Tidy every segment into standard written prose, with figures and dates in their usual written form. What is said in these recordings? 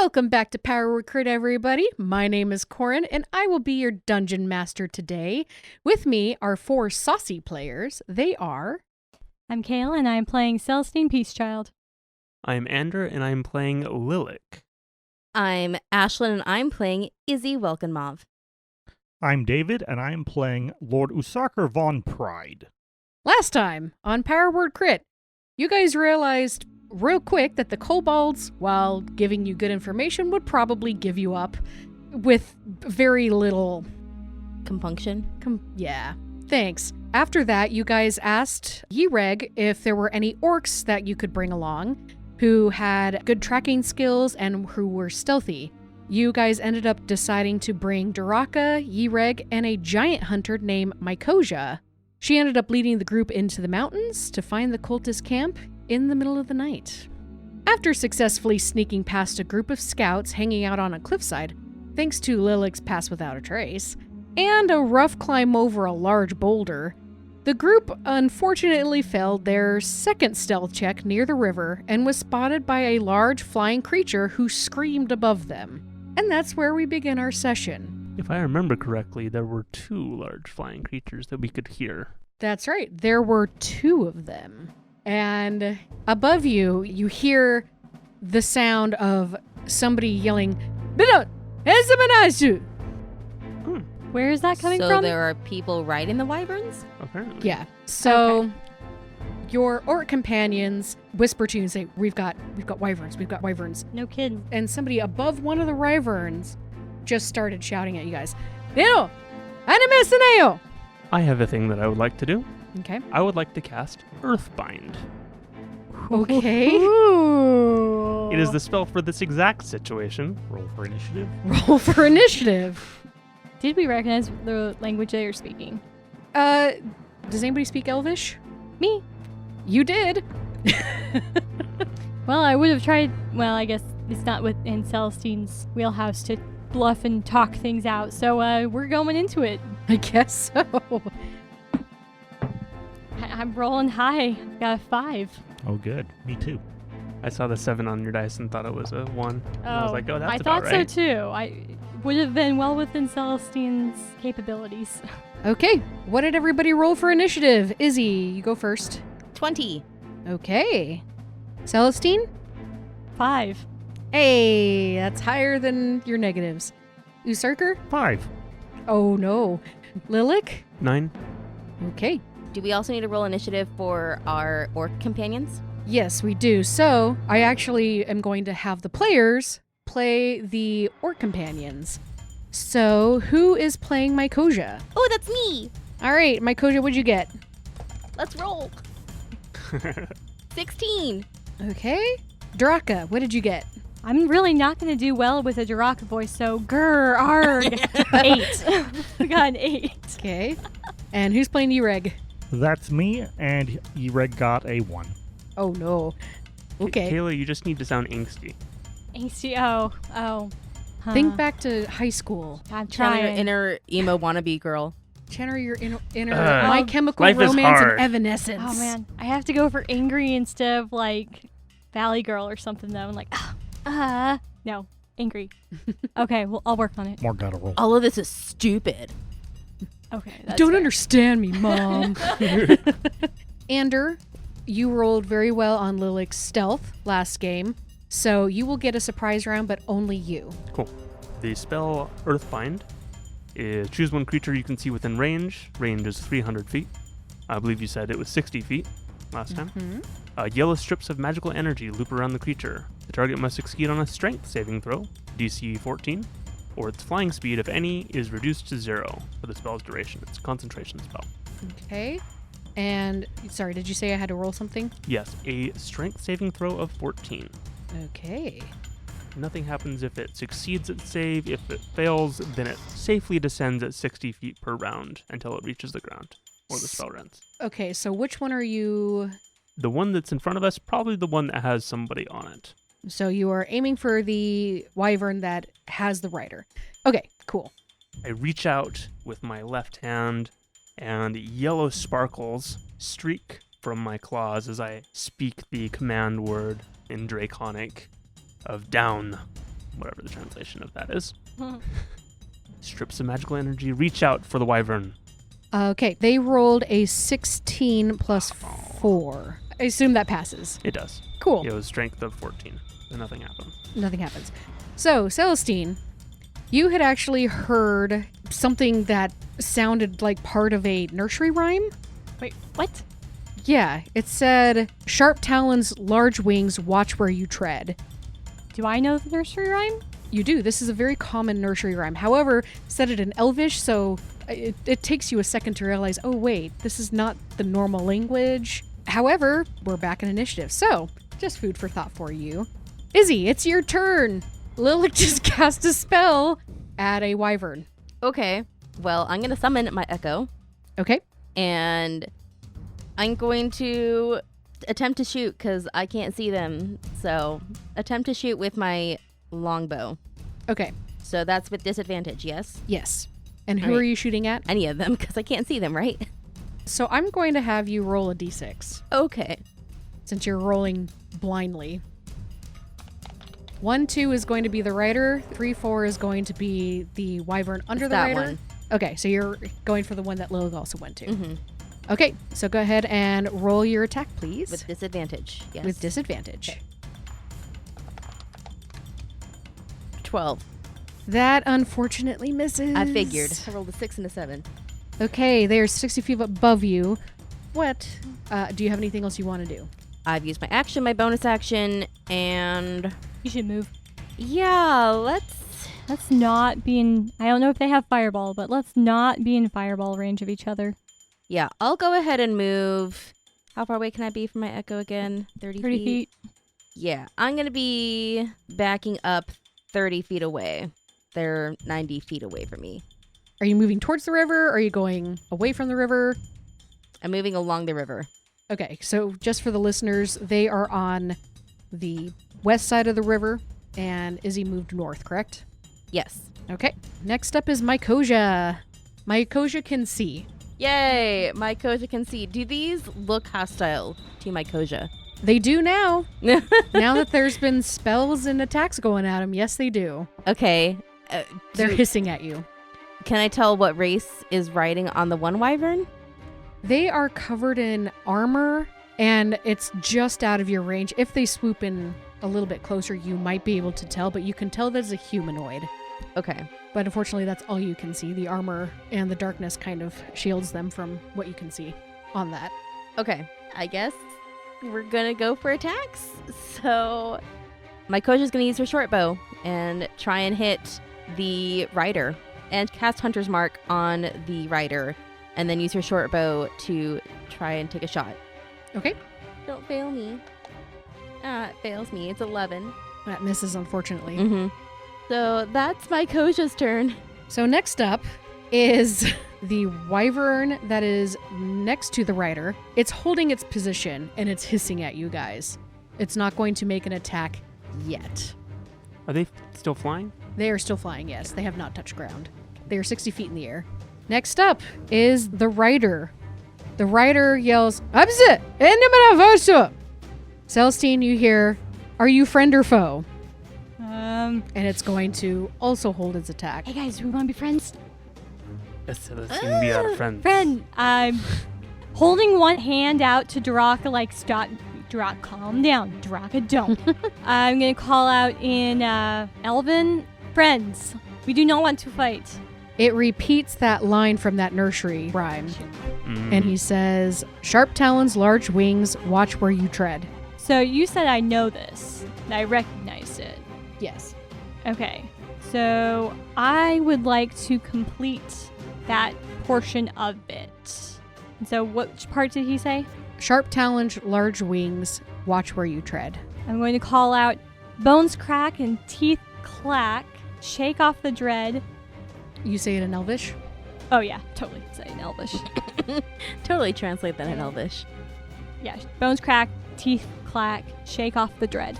Welcome back to Power Recruit, everybody. My name is Corin, and I will be your dungeon master today. With me are 4 saucy players. They are... I'm Kale, and I'm playing Celestine Peacechild. I'm Ander, and I'm playing Lilac. I'm Ashlyn, and I'm playing Izzy Welkenmov. I'm David, and I'm playing Lord Usaker von Pride. Last time on Power Word Crit, you guys realized real quick that the kobolds, while giving you good information, would probably give you up with very little... Compunction? Yeah, thanks. After that, you guys asked Yreg if there were any orcs that you could bring along who had good tracking skills and who were stealthy. You guys ended up deciding to bring Duraka, Yreg, and a giant hunter named Mykosia. She ended up leading the group into the mountains to find the cultist camp in the middle of the night. After successfully sneaking past a group of scouts hanging out on a cliffside, thanks to Lilith's pass without a trace, and a rough climb over a large boulder, the group unfortunately failed their second stealth check near the river and was spotted by a large flying creature who screamed above them. And that's where we begin our session. If I remember correctly, there were 2 large flying creatures that we could hear. That's right, there were 2 of them. And above you, you hear the sound of somebody yelling, "Where is that coming so from? There are people riding the Wyverns? Apparently. Yeah. So your orc companions whisper to you and say, We've got wyverns, we've got wyverns. No kidding. And somebody above one of the wyverns just started shouting at you guys. "Neno! Animesaneo!" I have a thing that I would like to do. Okay. I would like to cast Earthbind. Okay. Ooh. It is the spell for this exact situation. Roll for initiative. Roll for initiative. Did we recognize the language they are speaking? Does anybody speak Elvish? Me. You did. Well, I would have tried. Well, I guess it's not within Celestine's wheelhouse to bluff and talk things out, so we're going into it. I guess so. I'm rolling high. Got a 5. Oh, good. Me too. I saw the 7 on your dice and thought it was a 1. And I was like, oh, that's I about thought right. so too. I would have been well within Celestine's capabilities. Okay. What did everybody roll for initiative? Izzy, you go first. 20. Okay. Celestine? 5. Hey, that's higher than your negatives. Usurker? 5. Oh no. Lilac? 9. Okay. Do we also need to roll initiative for our orc companions? Yes, we do. So, I actually am going to have the players play the orc companions. So, who is playing Mykosia? Oh, that's me! All right, Mykosia, what'd you get? Let's roll. 16. Okay. Draka, what did you get? I'm really not going to do well with a Duraka voice, so grr, arg, 8. We got an 8. Okay. And who's playing Yreg? That's me, and Yreg got a 1. Oh no. Okay. Kayla, you just need to sound angsty. Angsty, oh. Huh. Think back to high school. I'm Channel your trying. inner emo wannabe girl. Channel your inner Uh, My Chemical life is Romance and hard. Evanescence. Oh man, I have to go for angry instead of like Valley Girl or something though. I'm like, no, angry. Okay, well I'll work on it. Morgana roll. All of this is stupid. Okay, that's Don't fair. understand me, Mom. Ander, you rolled very well on Lilic's stealth last game, so you will get a surprise round, but only you. Cool. The spell Earthbind is choose one creature you can see within range. Range is 300 feet. I believe you said it was 60 feet last time. Mm-hmm. Yellow strips of magical energy loop around the creature. The target must succeed on a strength saving throw, DC 14, or its flying speed, if any, is reduced to 0 for the spell's duration. It's a concentration spell. Okay. And, sorry, did you say I had to roll something? Yes, a strength saving throw of 14. Okay. Nothing happens if it succeeds its save. If it fails, then it safely descends at 60 feet per round until it reaches the ground, or the spell ends. Okay, so which one are you... The one that's in front of us, probably the one that has somebody on it. So you are aiming for the wyvern that has the rider. Okay, cool. I reach out with my left hand, and yellow sparkles streak from my claws as I speak the command word in Draconic of down, whatever the translation of that is. Strips of magical energy reach out for the wyvern. Okay, they rolled a 16 plus 4. I assume that passes. It does. Cool. It was strength of 14, and nothing happened. Nothing happens. So, Celestine, you had actually heard something that sounded like part of a nursery rhyme. Wait, what? Yeah, it said, "Sharp talons, large wings, watch where you tread." Do I know the nursery rhyme? You do. This is a very common nursery rhyme. However, said it in Elvish, so it takes you a second to realize, oh wait, this is not the normal language. However, we're back in initiative, so just food for thought for you. Izzy, it's your turn. Lilith just cast a spell at a wyvern. Okay. Well, I'm going to summon my echo, Okay. and I'm going to attempt to shoot because I can't see them. So, attempt to shoot with my longbow. Okay. So that's with disadvantage, yes? Yes. And who Alright. are you shooting at? Any of them because I can't see them, right? So I'm going to have you roll a d6 Okay. since you're rolling blindly. 1, 2 is going to be the rider. 3, 4 is going to be the wyvern under It's the that rider. one. Okay, so you're going for the one that Lilith also went to. Mm-hmm. Okay, so go ahead and roll your attack, please. With disadvantage, yes. With disadvantage. Okay. 12. That unfortunately misses. I figured. I rolled a 6 and a 7. Okay, they're 60 feet above you. What? Do you have anything else you want to do? I've used my action, my bonus action, and You should move. yeah, let's... Let's not be in... I don't know if they have fireball, but let's not be in fireball range of each other. Yeah, I'll go ahead and move. How far away can I be from my echo again? 30 feet. Yeah, I'm going to be backing up 30 feet away. They're 90 feet away from me. Are you moving towards the river? Are you going away from the river? I'm moving along the river. Okay, so just for the listeners, they are on the west side of the river, and Izzy moved north, correct? Yes. Okay, next up is Mycosia. Mycosia can see. Yay! Mycosia can see. Do these look hostile to Mycosia? They do now. Now that there's been spells and attacks going at them, yes, they do. Okay. They're hissing at you. Can I tell what race is riding on the one wyvern? They are covered in armor, and it's just out of your range. If they swoop in a little bit closer, you might be able to tell, but you can tell that it's a humanoid. Okay. But unfortunately, that's all you can see. The armor and the darkness kind of shields them from what you can see on that. Okay. I guess we're gonna go for attacks. So Mycosia's gonna use her short bow and try and hit the rider and cast Hunter's Mark on the rider and then use her short bow to try and take a shot. Okay. Don't fail me. It fails me. It's 11. That misses, unfortunately. Mm-hmm. So that's Mycosia's turn. So next up is the wyvern that is next to the rider. It's holding its position, and it's hissing at you guys. It's not going to make an attack yet. Are they still flying? They are still flying, yes. They have not touched ground. They are 60 feet in the air. Next up is the rider. The rider yells, "Abzit! Endemanavosu!" Celestine, you hear, "Are you friend or foe?" And it's going to also hold its attack. Hey guys, we want to be friends? Let's be our friends. Friend, I'm holding one hand out to Draka, like, stop. Draka, calm down. Draka, don't. I'm going to call out in Elven, friends. We do not want to fight. It repeats that line from that nursery rhyme. And he says, "Sharp talons, large wings, watch where you tread." So you said I know this. I recognized it. Yes. Okay. So I would like to complete that portion of it. And so which part did he say? Sharp talons, large wings, watch where you tread. I'm going to call out bones crack and teeth clack, shake off the dread. You say it in Elvish? Oh yeah, totally say it in Elvish. Totally translate that in Elvish. Yeah, bones crack, teeth clack, shake off the dread.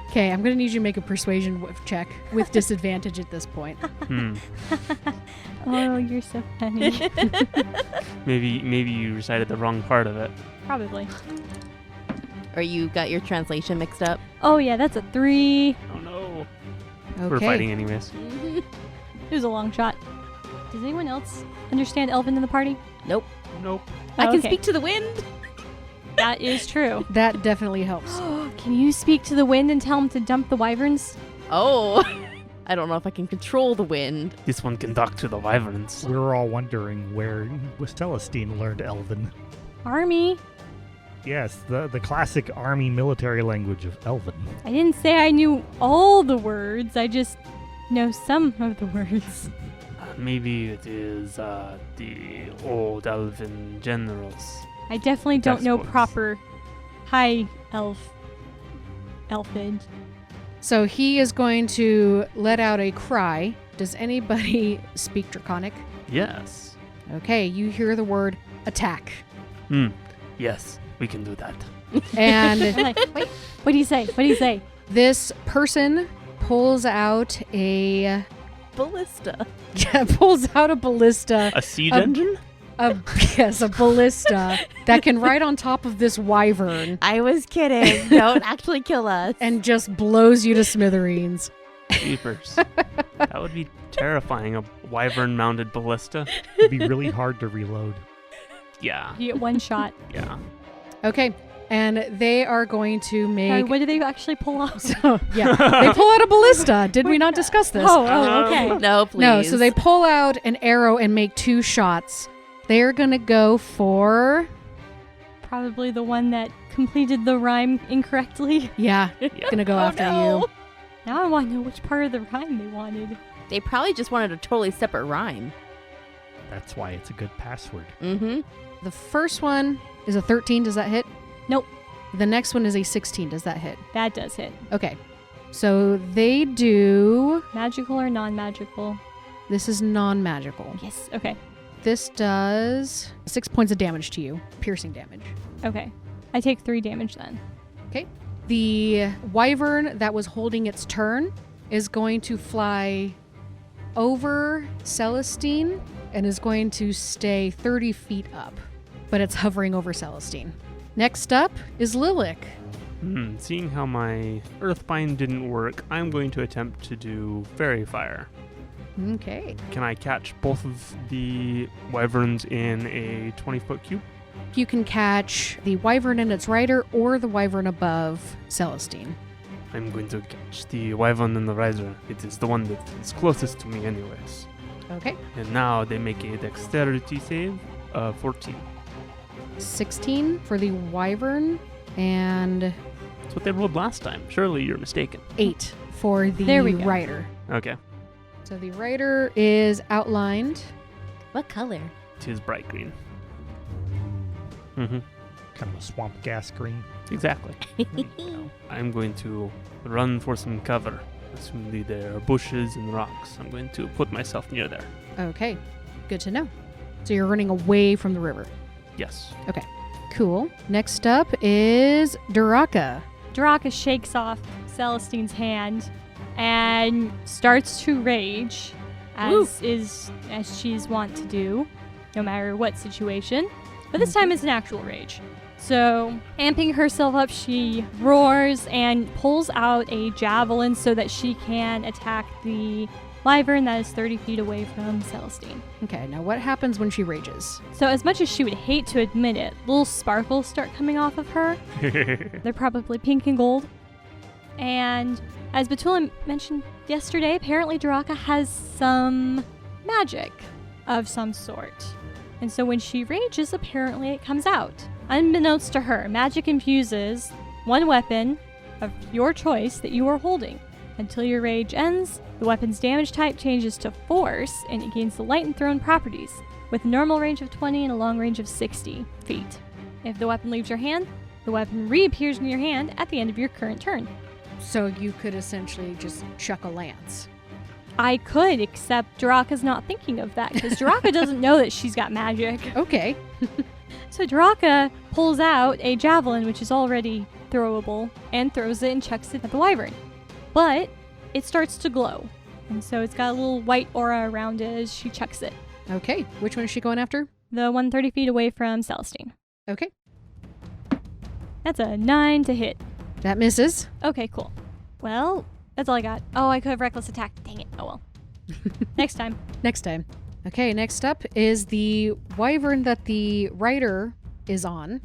Okay, I'm going to need you to make a persuasion check with disadvantage at this point. Oh, you're so funny. Maybe you recited the wrong part of it. Probably. Or you got your translation mixed up. Oh yeah, that's a 3. Oh no. Okay. We're fighting anyways. It was a long shot. Does anyone else understand Elven in the party? Nope. Nope. I can okay. speak to the wind. That is true. That definitely helps. Can you speak to the wind and tell him to dump the wyverns? Oh. I don't know if I can control the wind. This one can talk to the Wyverns. We were all wondering where Celestine learned Elven. Army. Yes, the classic army military language of Elven. I didn't say I knew all the words. I just know some of the words. Maybe it is the old elven generals. I definitely don't know suppose. proper high elfage. So he is going to let out a cry. Does anybody speak Draconic? Yes. Okay, you hear the word attack. Yes, we can do that. And I'm like, wait, what do you say? What do you say? this person pulls out a Ballista. ballista. A siege Um, engine? Yes, a ballista that can ride on top of this wyvern I was kidding. Don't actually kill us. and just blows you to smithereens. Jeepers. That would be terrifying, a wyvern-mounted ballista. It'd be really hard to reload. Yeah, You get one shot. yeah. Okay, and they are going to make. What do they actually pull off? So, yeah, they pull out a ballista. Did we not discuss this? Oh, okay. No, please. No, so they pull out an arrow and make 2 shots. They're gonna go for. Probably the one that completed the rhyme incorrectly. Yeah, gonna go after you. Now I want to know which part of the rhyme they wanted. They probably just wanted a totally separate rhyme. That's why it's a good password. Mm-hmm. The first one is a 13. Does that hit? Nope. The next one is a 16. Does that hit? That does hit. Okay. So they do. Magical or non-magical? This is non-magical. Yes. Okay. This does 6 points of damage to you, piercing damage. Okay. I take 3 damage then. The wyvern that was holding its turn is going to fly over Celestine and is going to stay 30 feet up, but it's hovering over Celestine. Next up is Lilac. Seeing how my Earthbind didn't work, I'm going to attempt to do Fairy Fire. Okay. Can I catch both of the wyverns in a 20-foot cube? You can catch the wyvern and its rider or the wyvern above Celestine. I'm going to catch the wyvern and the rider. It is the one that is closest to me anyways. Okay. And now they make a dexterity save of 14. 16 for the wyvern and That's what they rolled last time. Surely you're mistaken. 8 for the There we go. rider. Okay. So the rider is outlined. What color? It is bright green. Mm-hmm. Kind of a swamp gas green. Exactly. I'm going to run for some cover. Assuming there are bushes and rocks. I'm going to put myself near there. Okay. Good to know. So you're running away from the river. Yes. Cool. Next up is Duraka. Draka shakes off Celestine's hand and starts to rage, as she's wont to do, no matter what situation. But this time it's an actual rage. So, amping herself up, she roars and pulls out a javelin so that she can attack the wyvern that is 30 feet away from Celestine. Okay, now what happens when she rages? So, as much as she would hate to admit it, little sparkles start coming off of her. They're probably pink and gold. And as Batula mentioned yesterday, apparently Duraka has some magic of some sort. And so when she rages, apparently it comes out. Unbeknownst to her, magic infuses one weapon of your choice that you are holding. Until your rage ends, the weapon's damage type changes to force and it gains the light and thrown properties, with a normal range of 20 and a long range of 60 feet. If the weapon leaves your hand, the weapon reappears in your hand at the end of your current turn. So you could essentially just chuck a lance. I could, except Duraka's not thinking of that, because Duraka doesn't know that she's got magic. Okay. So Duraka pulls out a javelin, which is already throwable, and throws it and chucks it at the wyvern. But it starts to glow, and so it's got a little white aura around it as she chucks it. Okay. Which one is she going after? The one 30 feet away from Celestine. Okay. That's a 9 to hit. That misses. Okay, cool. Well, That's all I got. Oh, I could have reckless attack. Dang it. Oh well. Next time. Next time. Okay, next up is the wyvern that the rider is on.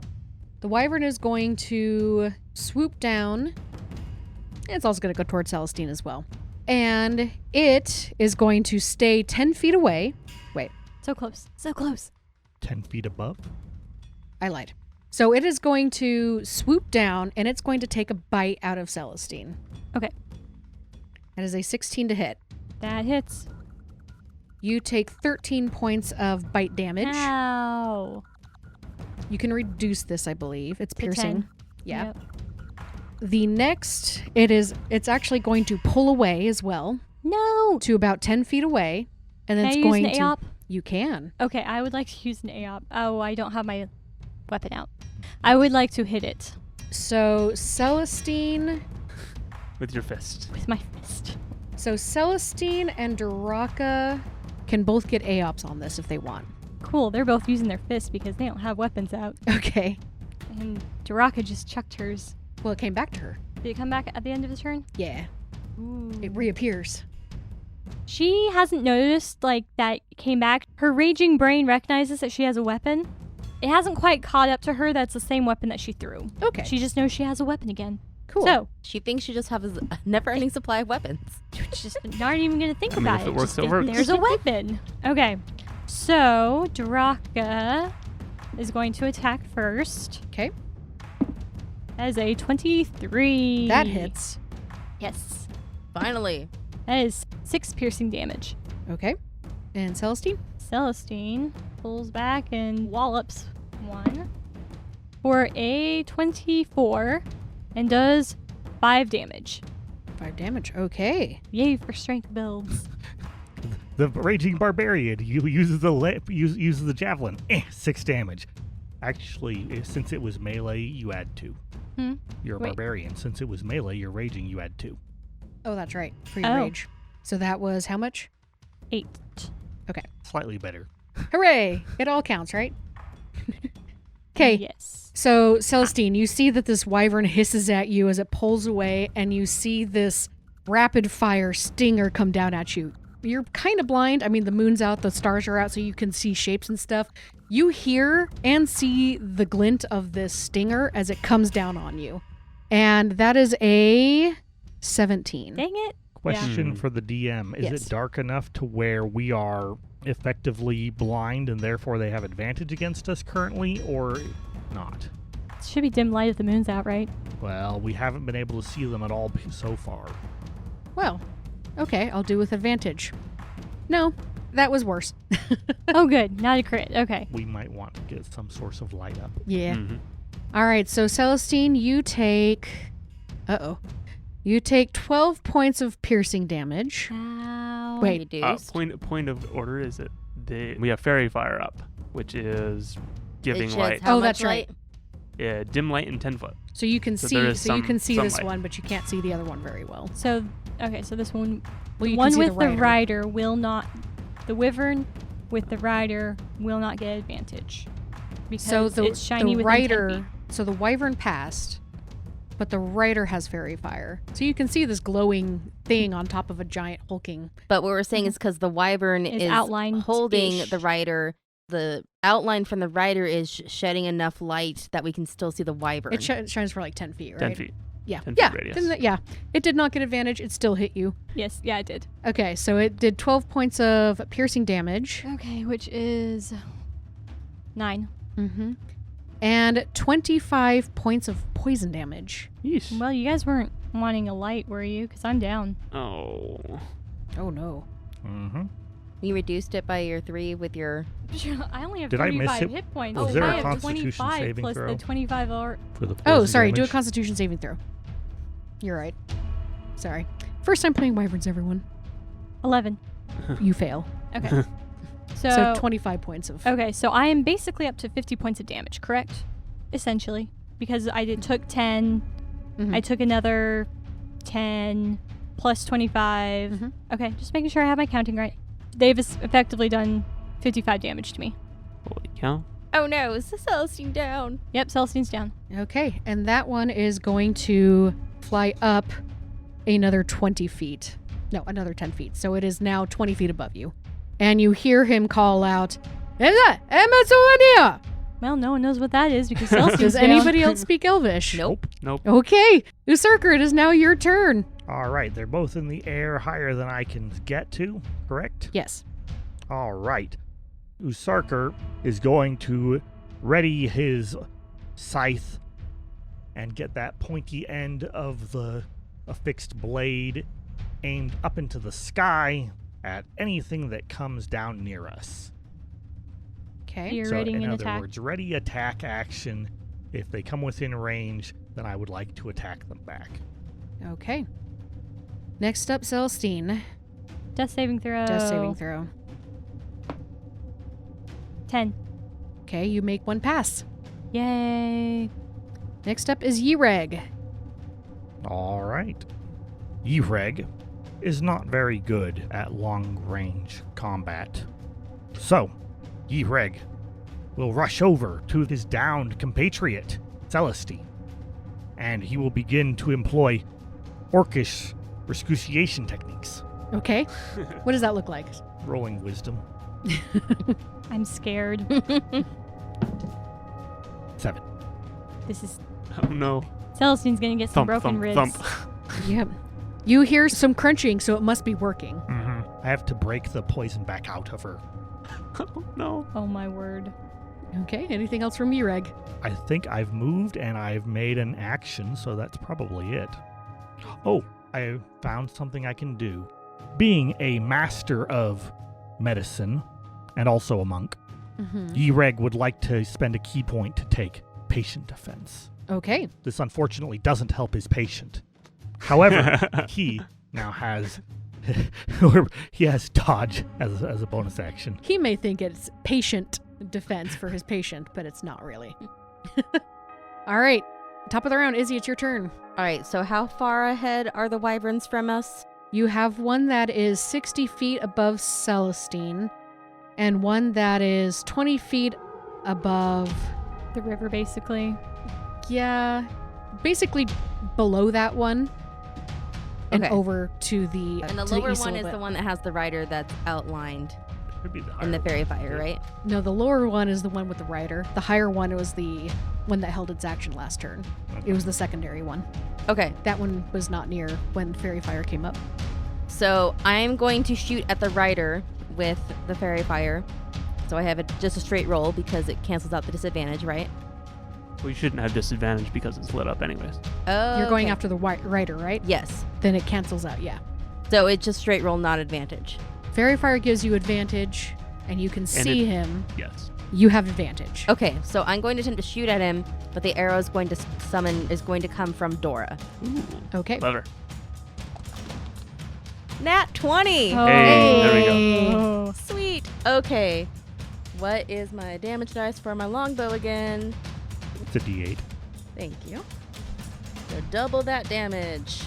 The wyvern is going to swoop down. It's also going to go towards Celestine as well. And it is going to stay 10 feet away. Wait, So close. So close. 10 feet above. I lied. So it is going to swoop down and it's going to take a bite out of Celestine. Okay. That is a 16 to hit. That hits. You take 13 points of bite damage. Ow. You can reduce this, I believe. It's To piercing. 10. Yeah. Yep. The next, it's actually going to pull away as well No. to about 10 feet away. And then Can I it's use going an to... AOP? You can. Okay, I would like to use an AOP. Oh, I don't have my weapon out. I would like to hit it So Celestine... With your fist. with my fist. So Celestine and Duraka can both get AOPs on this if they want. Cool, they're both using their fists because they don't have weapons out. Okay. And Duraka just chucked hers. Well, it came back to her. Did it come back at the end of the turn? Yeah. Ooh. It reappears. She hasn't noticed, like, that it came back. Her raging brain recognizes that she has a weapon. It hasn't quite caught up to her that's the same weapon that she threw. Okay. She just knows she has a weapon again. Cool. So, She thinks she just has a never-ending supply of weapons. just not even going to think I mean, about if it. it works, Just it think works. There's a weapon. Okay. So, Duraka is going to attack first. Okay. That is a 23. That hits. Yes. Finally. That is 6 piercing damage. Okay. And Celestine? Celestine pulls back and wallops one for a 24 and does 5 damage. 5 damage. Okay. Yay for strength builds. The raging barbarian uses the javelin. 6 damage. Actually, since it was melee, you add 2. Hmm? You're a Wait. barbarian. Since it was melee, you're raging, you add 2. Oh, that's right. For your Oh. rage. So that was how much? 8. Slightly better. Hooray! It all counts, right? Okay. Yes. So, Celestine, you see that this wyvern hisses at you as it pulls away, and you see this rapid fire stinger come down at you. You're kind of blind. I mean, the moon's out, the stars are out, so you can see shapes and stuff. You hear and see the glint of this stinger as it comes down on you. And that is a 17. Dang it. Question Yeah. for the DM. Is Yes. it dark enough to where we are effectively blind and therefore they have advantage against us currently, or not? It should be dim light if the moon's out, right? Well, we haven't been able to see them at all so far. Well, okay, I'll do with advantage. No, that was worse. Oh, good. Not a crit. Okay. We might want to get some source of light up. Yeah. Mhm. All right, so Celestine, you take... You take 12 points of piercing damage. Ow. Wait. Reduced. Point of order is that we have fairy fire up, which is giving It sheds light. how Oh, much that's right. light? Yeah, dim light and 10 foot. So you can So see there is you can see this sunlight. one, but you can't see the other one very well. So, okay, so this one, Well, you one can see with the rider will not, the wyvern with the rider will not get advantage. Because So it's shiny the within 10 rider, feet. so the wyvern passed, but the rider has fairy fire. So you can see this glowing thing on top of a giant hulking. But what we're saying is because the wyvern Is is outlined-ish. holding the rider, the outline from the rider is shedding enough light that we can still see the wyvern. It shines for like 10 feet, right? 10 feet. Yeah. 10 Yeah. feet radius. Didn't it- yeah. It did not get advantage. It still hit you. Yes, yeah, it did. Okay, so it did 12 points of piercing damage. Okay, which is 9. Mm-hmm. And 25 points of poison damage. Yeesh. Well, you guys weren't wanting a light, were you? Because I'm down. Oh. Oh no. Mm-hmm. You reduced it by your 3 with your. I only have Did I 35 miss it? hit points. Was Oh, there I a have Constitution 25 saving plus throw? the 25 or For the Oh, poison sorry. Do a damage. Constitution saving throw. You're right. Sorry. First time playing Wyverns, everyone. 11. You fail. Okay. So 25 points of... Okay, so I am basically up to 50 points of damage, correct? Essentially. Because took 10, Mhm. I took another 10, plus 25. Mhm. Okay, just making sure I have my counting right. They've effectively done 55 damage to me. Holy cow. Oh no, is the Celestine down? Yep, Celestine's down. Okay, and that one is going to fly up another 20 feet. No, another 10 feet. So it is now 20 feet above you. And you hear him call out, Amazonia! Well, no one knows what that is because Celestine's Does down. anybody else speak Elvish? Nope. Nope. Okay. Usurker, it is now your turn. All right, they're both in the air higher than I can get to, correct? Yes. All right. Usurker is going to ready his scythe and get that pointy end of the affixed blade aimed up into the sky at anything that comes down near us. Okay. You're So, readying in an other attack. words, ready attack action. If they come within range, then I would like to attack them back. Okay. Next up, Celestine. Death saving throw. Death saving throw. 10. Okay, you make one pass. Yay. Next up is Yreg. All right. Yreg is not very good at long-range combat. So, Yreg will rush over to his downed compatriot, Celestine, and he will begin to employ orcish rescutiation techniques. Okay. What does that look like? Rolling wisdom. I'm scared. 7. This is... Oh no. Celestine's gonna get some Thump, broken thump, ribs. thump. Yep. You hear some crunching, so it must be working. I have to break the poison back out of her. Oh no. Oh my word. Okay, anything else from Yreg? I think I've moved and I've made an action, so that's probably it. Oh, I found something I can do. Being a master of medicine and also a monk, Yreg would like to spend a key point to take patient defense. Okay. This unfortunately doesn't help his patient. However, he now has he has dodge as a bonus action. He may think it's patient defense for his patient, but it's not really. All right. Top of the round. Izzy, it's your turn. All right, so how far ahead are the wyverns from us? You have one that is 60 feet above Celestine and one that is 20 feet above, The river, basically. yeah, basically below that one and Okay. over to the And the to lower east a one little is bit. the one that has the rider that's outlined Should be the in the higher fairy one. fire, right? No, the lower one is the one with the rider. The higher one was the one that held its action last turn. It was the secondary one. Okay, That one was not near when Fairy Fire came up. so I'm going to shoot at the rider with the fairy fire. So I have just a straight roll because it cancels out the disadvantage, right? We shouldn't have disadvantage because it's lit up anyways. Oh, You're going after the rider, right? Yes. Then it cancels out, yeah. So it's just straight roll, not advantage. Fairy Fire gives you advantage, and you can see him. Yes. You have advantage. Okay, so I'm going to attempt to shoot at him, but the arrow is going to come from Dora. Okay. Clever. Nat 20. Oh. Hey, there we go. Sweet. Okay. What is my damage dice for my longbow again? It's a D8. Thank you. So double that damage.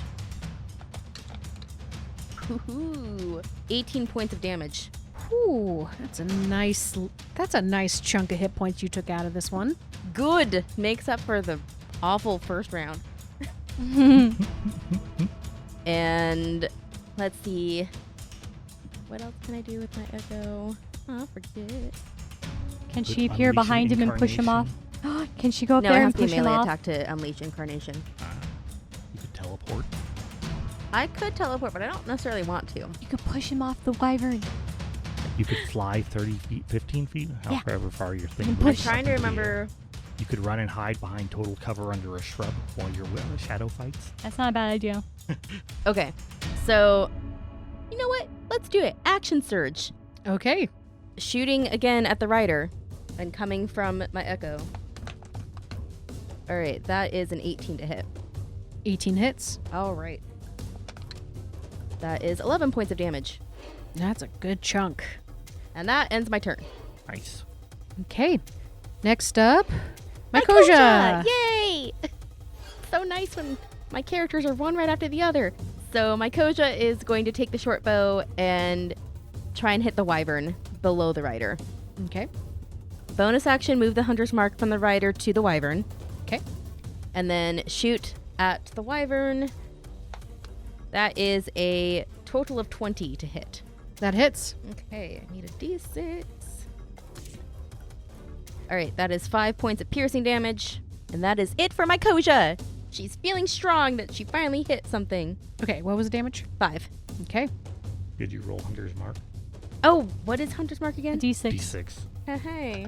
Woohoo. 18 points of damage. Ooh, that's a nice chunk of hit points you took out of this one. Good. Makes up for the awful first round. And let's see. What else can I do with my echo? Oh, forget it. Can Could she appear unleash an behind him and push him off? Can she go up No, there it and has to be push a him melee off? attack to unleash incarnation. You could teleport. I could teleport, but I don't necessarily want to. You could push him off the wyvern. You could fly 30 feet, 15 feet, Yeah. however far you're thinking. And I'm push. trying to remember. You could run and hide behind total cover under a shrub while you're with shadow fights. That's not a bad idea. Okay, so you know what? Let's do it. Action surge. Okay. Shooting again at the rider and coming from my echo. All right, that is an 18 to hit. 18 hits. All right. That is 11 points of damage. That's a good chunk. And that ends my turn. Nice. Okay. Next up, My Mykoja. Yay! So nice when my characters are one right after the other. So Mykoja is going to take the short bow and try and hit the wyvern below the rider. Okay. Bonus action, move the hunter's mark from the rider to the wyvern. Okay. And then shoot at the wyvern. That is a total of 20 to hit. That hits. Okay, I need a d6. All right, that is 5 points of piercing damage. And that is it for my Koja. She's feeling strong that she finally hit something. Okay, what was the damage? 5. Okay. Did you roll Hunter's Mark? Oh, what is Hunter's Mark again? D6. D6. Hey.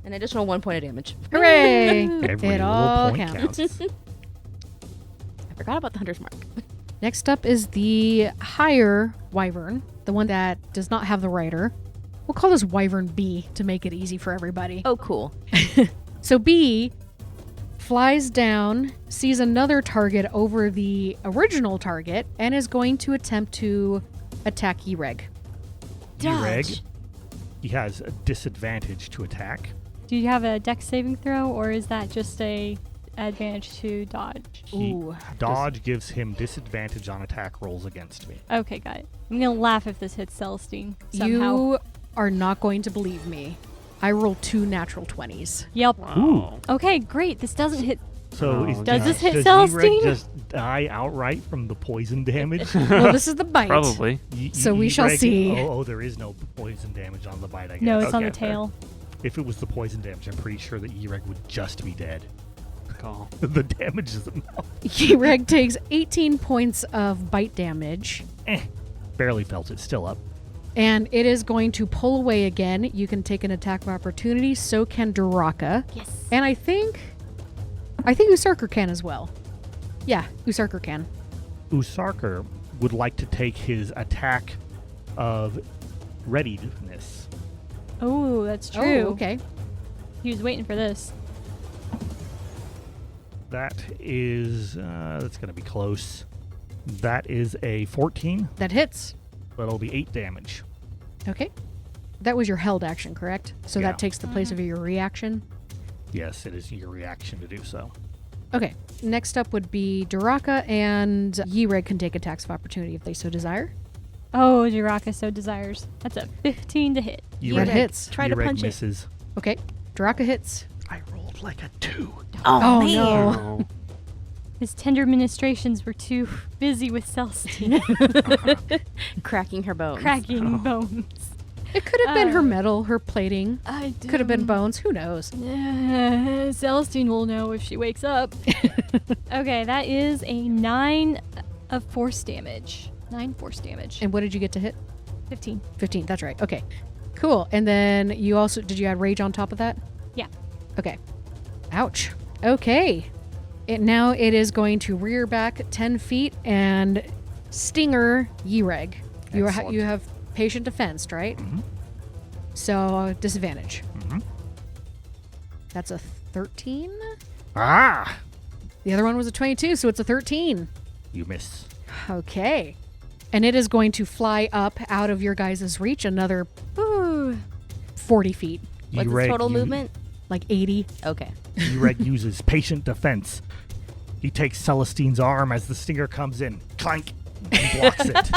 An additional 1 point of damage. Hooray! Every It little all point counts. I forgot about the Hunter's Mark. Next up is the higher wyvern, the one that does not have the rider. We'll call this Wyvern B to make it easy for everybody. Oh, cool. So B flies down, sees another target over the original target, and is going to attempt to attack Ereg. Dodge. He has a disadvantage to attack. Do you have a dex saving throw, or is that just a advantage to dodge? Ooh. Dodge gives him disadvantage on attack rolls against me. Okay, got it. I'm gonna laugh if this hits Celestine somehow. You are not going to believe me. I rolled 2 natural 20s. Yep. Wow. Okay, great. This doesn't hit. So Oh, Does this hit does Celestine? Ereg just die outright from the poison damage? Well, this is the bite. Probably. So we shall see. Oh, there is no poison damage on the bite, I guess. No, it's on Okay, the fair. tail. If it was the poison damage, I'm pretty sure that Ereg would just be dead. Call. The damage is enough. Ereg takes 18 points of bite damage, Barely felt it. Still up. and it is going to pull away again. You can take an attack of opportunity. So can Duraka. Yes. And I think Usarker can as well. Yeah, Usarker can. Usarker would like to take his attack of readiness. Oh, that's true. Oh, okay. He was waiting for this. That is, that's going to be close. That is a 14. That hits. That'll be 8 damage. Okay. That was your held action, correct? So Yeah. that takes the place of your reaction. Yes, it is your reaction to do so. Okay. Next up would be Duraka, and Ereg can take attacks of opportunity if they so desire. Oh, Jiraka so desires. That's a 15 to hit. That hits. Try to Ereg punch it. misses. Okay. Duraka hits. I rolled like a 2. Oh, man. no. Oh. His tender ministrations were too busy with Celestine Cracking her bones. cracking bones. It could have been her metal, her plating. I Could have been bones. Who knows? Celestine will know if she wakes up. Okay, that is a 9 of force damage. 9 force damage. And what did you get to hit? 15. 15. That's right. Okay. Cool. And then you also, did you add rage on top of that? Yeah. Okay. Ouch. Okay. Now it is going to rear back 10 feet and stinger Ereg. You Excellent. you have patient defense, right? Mhm. So disadvantage. Mhm. That's a 13. Ah! The other one was a 22, so it's a 13. You miss. Okay. And it is going to fly up out of your guys' reach another 40 feet, What's Ereg his total u- movement? like 80. Okay. Ereg uses patient defense. He takes Celestine's arm as the stinger comes in. Clank! And blocks it.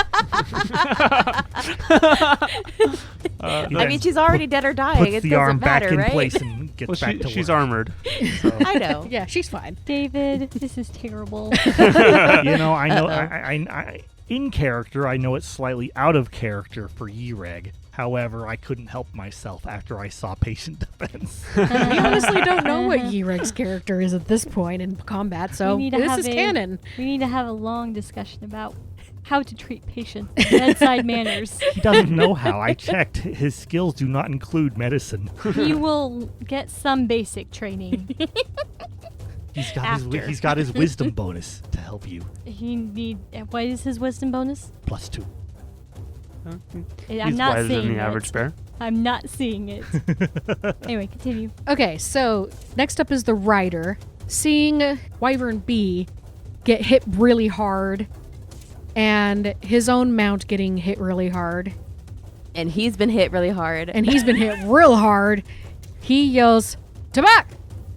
I mean, she's already dead or dying. Puts It the doesn't arm matter, back in right? place and gets Well, back to she's work. armored. So, I know. Yeah, she's fine. David, this is terrible. you know, I know. Uh-oh. I in character, I know it's slightly out of character for Ereg. However, I couldn't help myself after I saw patient defense. We honestly don't know what Ereg's character is at this point in combat, so We need to this have is a- canon. We need to have a long discussion about how to treat patients, bedside manners. He doesn't know how. I checked. His skills do not include medicine. He will get some basic training. After. He's got his wisdom bonus to help you. What is his wisdom bonus? +2. I'm He's not wiser seeing than the it. average bear. I'm not seeing it. Anyway, continue. Okay, so next up is the rider. Seeing Wyvern B get hit really hard and his own mount getting hit really hard, And he's been hit really hard. and he's been hit real hard, he yells, "Tabak!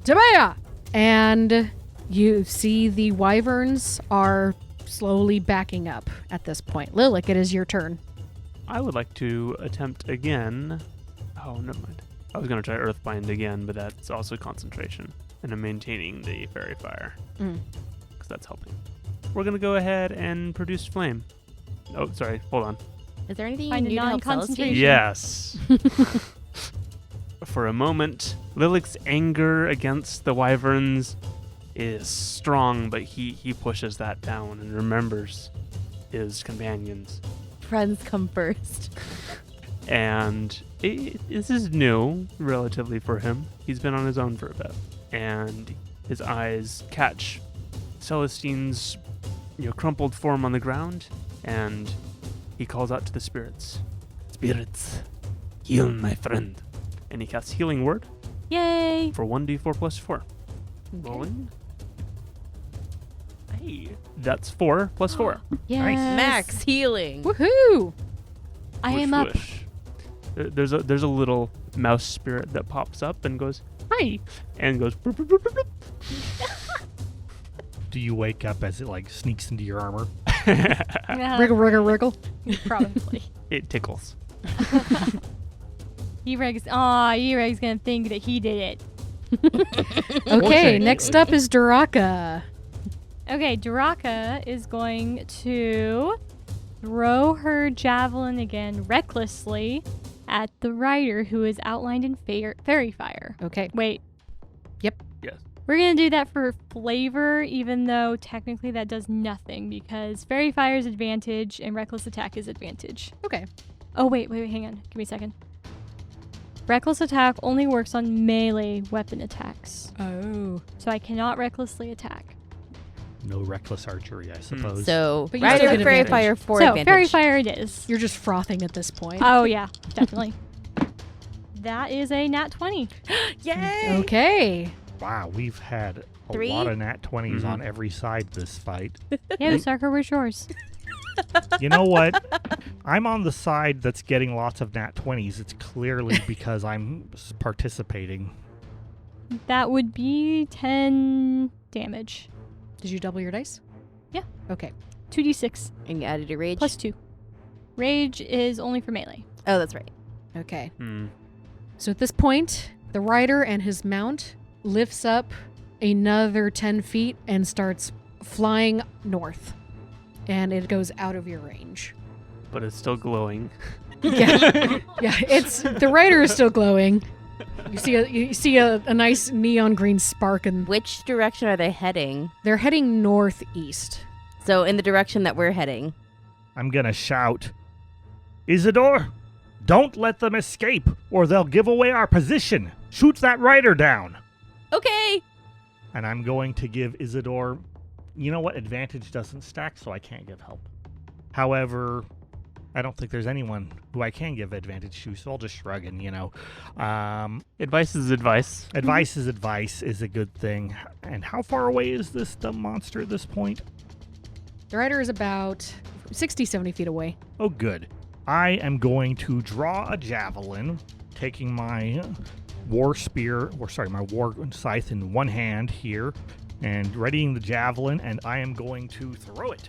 Tabaya!" And you see the wyverns are slowly backing up at this point. Lilac, it is your turn. I would like to attempt again. Oh, never mind. I was going to try Earthbind again, but that's also concentration. And I'm maintaining the fairy fire. Mm. Because that's helping. we're going to go ahead and produce flame. Oh, sorry. Hold on. Is there anything you Find can a do to help non-concentration. Celestine? Yes. For a moment, Lilic's anger against the Wyverns is strong, but he pushes that down and remembers his companions. Friends come first. And this is new, relatively, for him. He's been on his own for a bit. And his eyes catch Celestine's crumpled form on the ground, and he calls out to the spirits. Spirits, heal my friend. And he casts Healing Word Yay! for 1d4 plus 4. Rolling. Hey, that's 4 plus 4. Yes. Max healing. Woohoo! I Whoosh, am up. whoosh. There's a little mouse spirit that pops up and goes, hi, and goes, "Boop, boop, boop, boop, boop." Do you wake up as it like sneaks into your armor? Yeah, Wriggle, wriggle, wriggle. probably. It tickles. Ereg's gonna think that he did it. Okay, next up is Duraka. Okay, Duraka is going to throw her javelin again recklessly at the rider who is outlined in fairy fire. Okay. Wait. Yep. Yes. We're going to do that for flavor, even though technically that does nothing because fairy fire is advantage and reckless attack is advantage. Okay. Oh, wait, hang on. Give me a second. Reckless attack only works on melee weapon attacks, Oh. so I cannot recklessly attack. No reckless archery, I suppose. So, But you rider still with get fairy advantage. fire for So, advantage. fairy fire it is. You're just frothing at this point. Oh, yeah, definitely. That is a nat 20. Yay! Okay. Wow, we've had a 3? lot of nat 20s Mhm. on every side this fight. Yeah, Sarker, where's yours? You know what? I'm on the side that's getting lots of nat 20s. It's clearly because I'm participating. That would be 10 damage. Did you double your dice? Yeah. Okay. 2d6 And you added a rage. plus 2. Rage is only for melee. Oh, that's right. Okay. Hmm. So at this point, the rider and his mount lifts up another 10 feet and starts flying north. And it goes out of your range. But it's still glowing. Yeah. Yeah, the rider is still glowing. You see a nice neon green spark, and Which direction are they heading? they're heading northeast. So, in the direction that we're heading. I'm gonna shout, Isidore, don't let them escape, or they'll give away our position. Shoot that rider down. Okay! And I'm going to give Isidore, you know what, advantage doesn't stack, so I can't give help. However, I don't think there's anyone who I can give advantage to, so I'll just shrug and, Advice is advice. advice is a good thing. And how far away is this dumb monster at this point? The rider is about 60, 70 feet away. Oh, good. I am going to draw a javelin, taking my war scythe in one hand here, and readying the javelin, and I am going to throw it.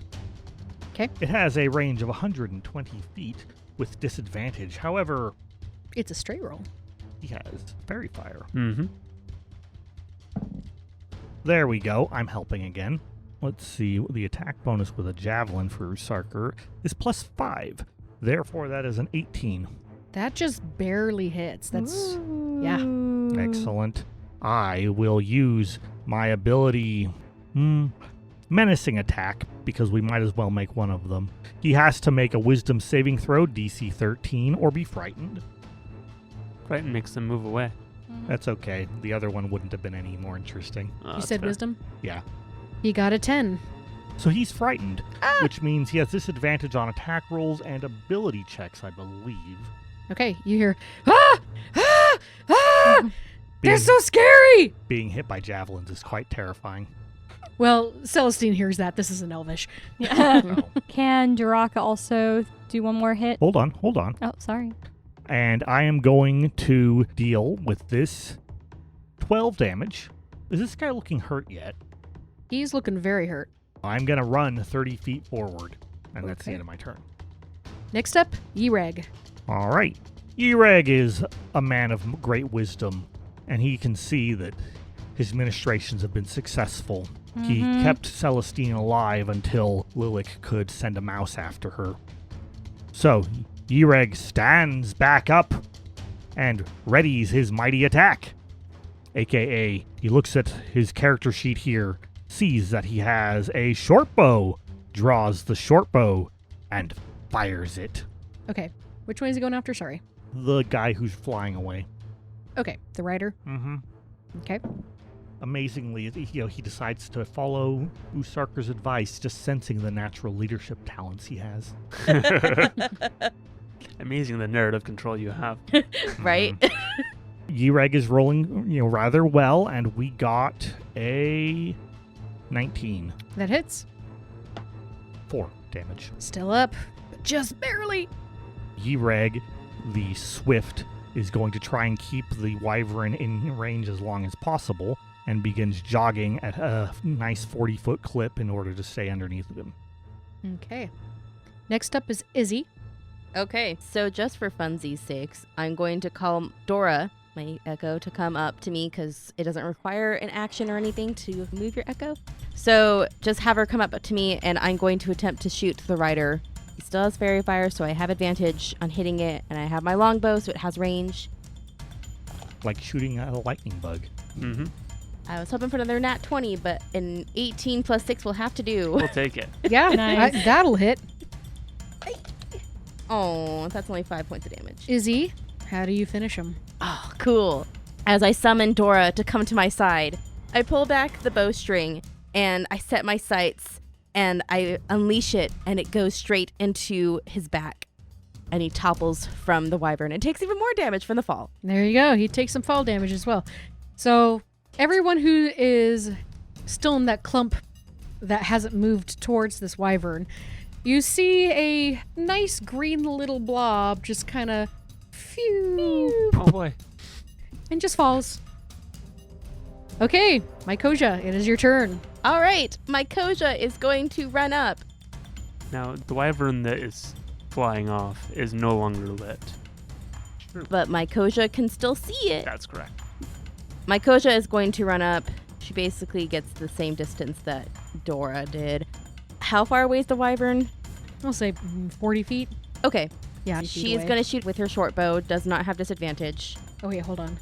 Okay. It has a range of 120 feet with disadvantage. However, It's a straight roll. he has fairy fire. Mm-hmm. There we go. I'm helping again. Let's see. The attack bonus with a javelin for Sarker is +5. Therefore, that is an 18. That just barely hits. That's yeah. Ooh. Excellent. I will use my ability, menacing attack, because we might as well make one of them. He has to make a wisdom saving throw, DC 13, or be frightened. Frighten makes them move away. That's okay. The other one wouldn't have been any more interesting. Oh, You that's said fair. wisdom? Yeah. He got a 10. So he's frightened, which means he has disadvantage on attack rolls and ability checks, I believe. Okay, you hear, ah! Ah! Ah! They're Being, so scary! being hit by javelins is quite terrifying. Well, Celestine hears that. This is an Elvish. Yeah. So, Can Duraka also do one more hit? hold on. Oh, sorry. And I am going to deal with this 12 damage. Is this guy looking hurt yet? He's looking very hurt. I'm going to run 30 feet forward, and that's the Okay. end of my turn. Next up, Yereg. All right. Ereg is a man of great wisdom, and he can see that his ministrations have been successful. He Mhm. kept Celestine alive until Lilac could send a mouse after her. So, Yreg stands back up and readies his mighty attack. AKA, he looks at his character sheet here, sees that he has a short bow, draws the short bow, and fires it. Okay. Which one is he going after? Sorry. The guy who's flying away. Okay. The rider. Mm-hmm. Okay. Amazingly, he decides to follow Usarker's advice, just sensing the natural leadership talents he has. Amazing the narrative control you have. Right? Yreg is rolling, rather well, and we got a 19. That hits. 4 damage. Still up. But just barely. Yreg, the Swift, is going to try and keep the Wyvern in range as long as possible and begins jogging at a nice 40-foot clip in order to stay underneath of him. Okay. Next up is Izzy. Okay, so just for funsies' sakes, I'm going to call Dora, my echo, to come up to me because it doesn't require an action or anything to move your echo. So just have her come up to me, and I'm going to attempt to shoot the rider. He still has fairy fire, so I have advantage on hitting it, and I have my longbow, so it has range. Like shooting at a lightning bug. Mm-hmm. I was hoping for another nat 20, but an 18 plus 6 will have to do. We'll take it. Yeah. Nice. That'll hit. Oh, that's only 5 points of damage. Izzy, how do you finish him? Oh, cool. As I summon Dora to come to my side, I pull back the bowstring and I set my sights and I unleash it and it goes straight into his back. And he topples from the wyvern and takes even more damage from the fall. There you go. He takes some fall damage as well. So everyone who is still in that clump that hasn't moved towards this wyvern, you see a nice green little blob just kind of phew Oh boy. and just falls. Okay, Mykosia, it is your turn. All right, my Koja is going to run up. Now, the wyvern that is flying off is no longer lit. But my Koja can still see it. That's correct. My Koja is going to run up. She basically gets the same distance that Dora did. How far away is the wyvern? I'll say 40 feet. Okay. Yeah, She is going to shoot with her short bow, does not have disadvantage. Oh, wait, hold on.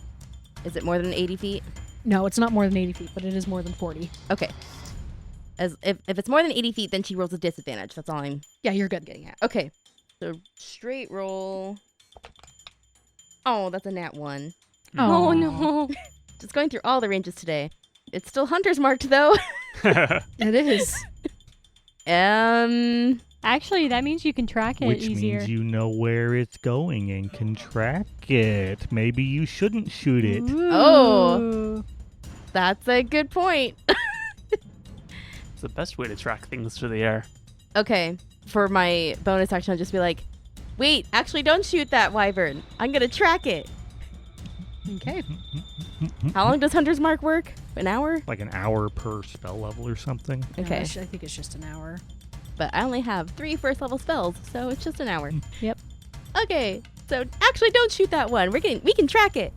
Is it more than 80 feet? No, it's not more than 80 feet, but it is more than 40. Okay. As if it's more than 80 feet, then she rolls a disadvantage. That's all I'm... Yeah, you're good getting it. Okay. So, straight roll. Oh, that's a nat 1. Oh, no. Just going through all the ranges today. It's still hunter's marked, though. It is. Actually, that means you can track it Which easier. means you know where it's going and can track it. Maybe you shouldn't shoot it. Ooh. That's a good point. It's the best way to track things through the air. Okay. For my bonus action, I'll just be like, wait, actually don't shoot that wyvern. I'm going to track it. Okay. How long does hunter's mark work? An hour? Like an hour per spell level or something. Okay. I think it's just an hour. But I only have 3 first level spells, so it's just an hour. Yep. Okay. So actually don't shoot that one. We can track it.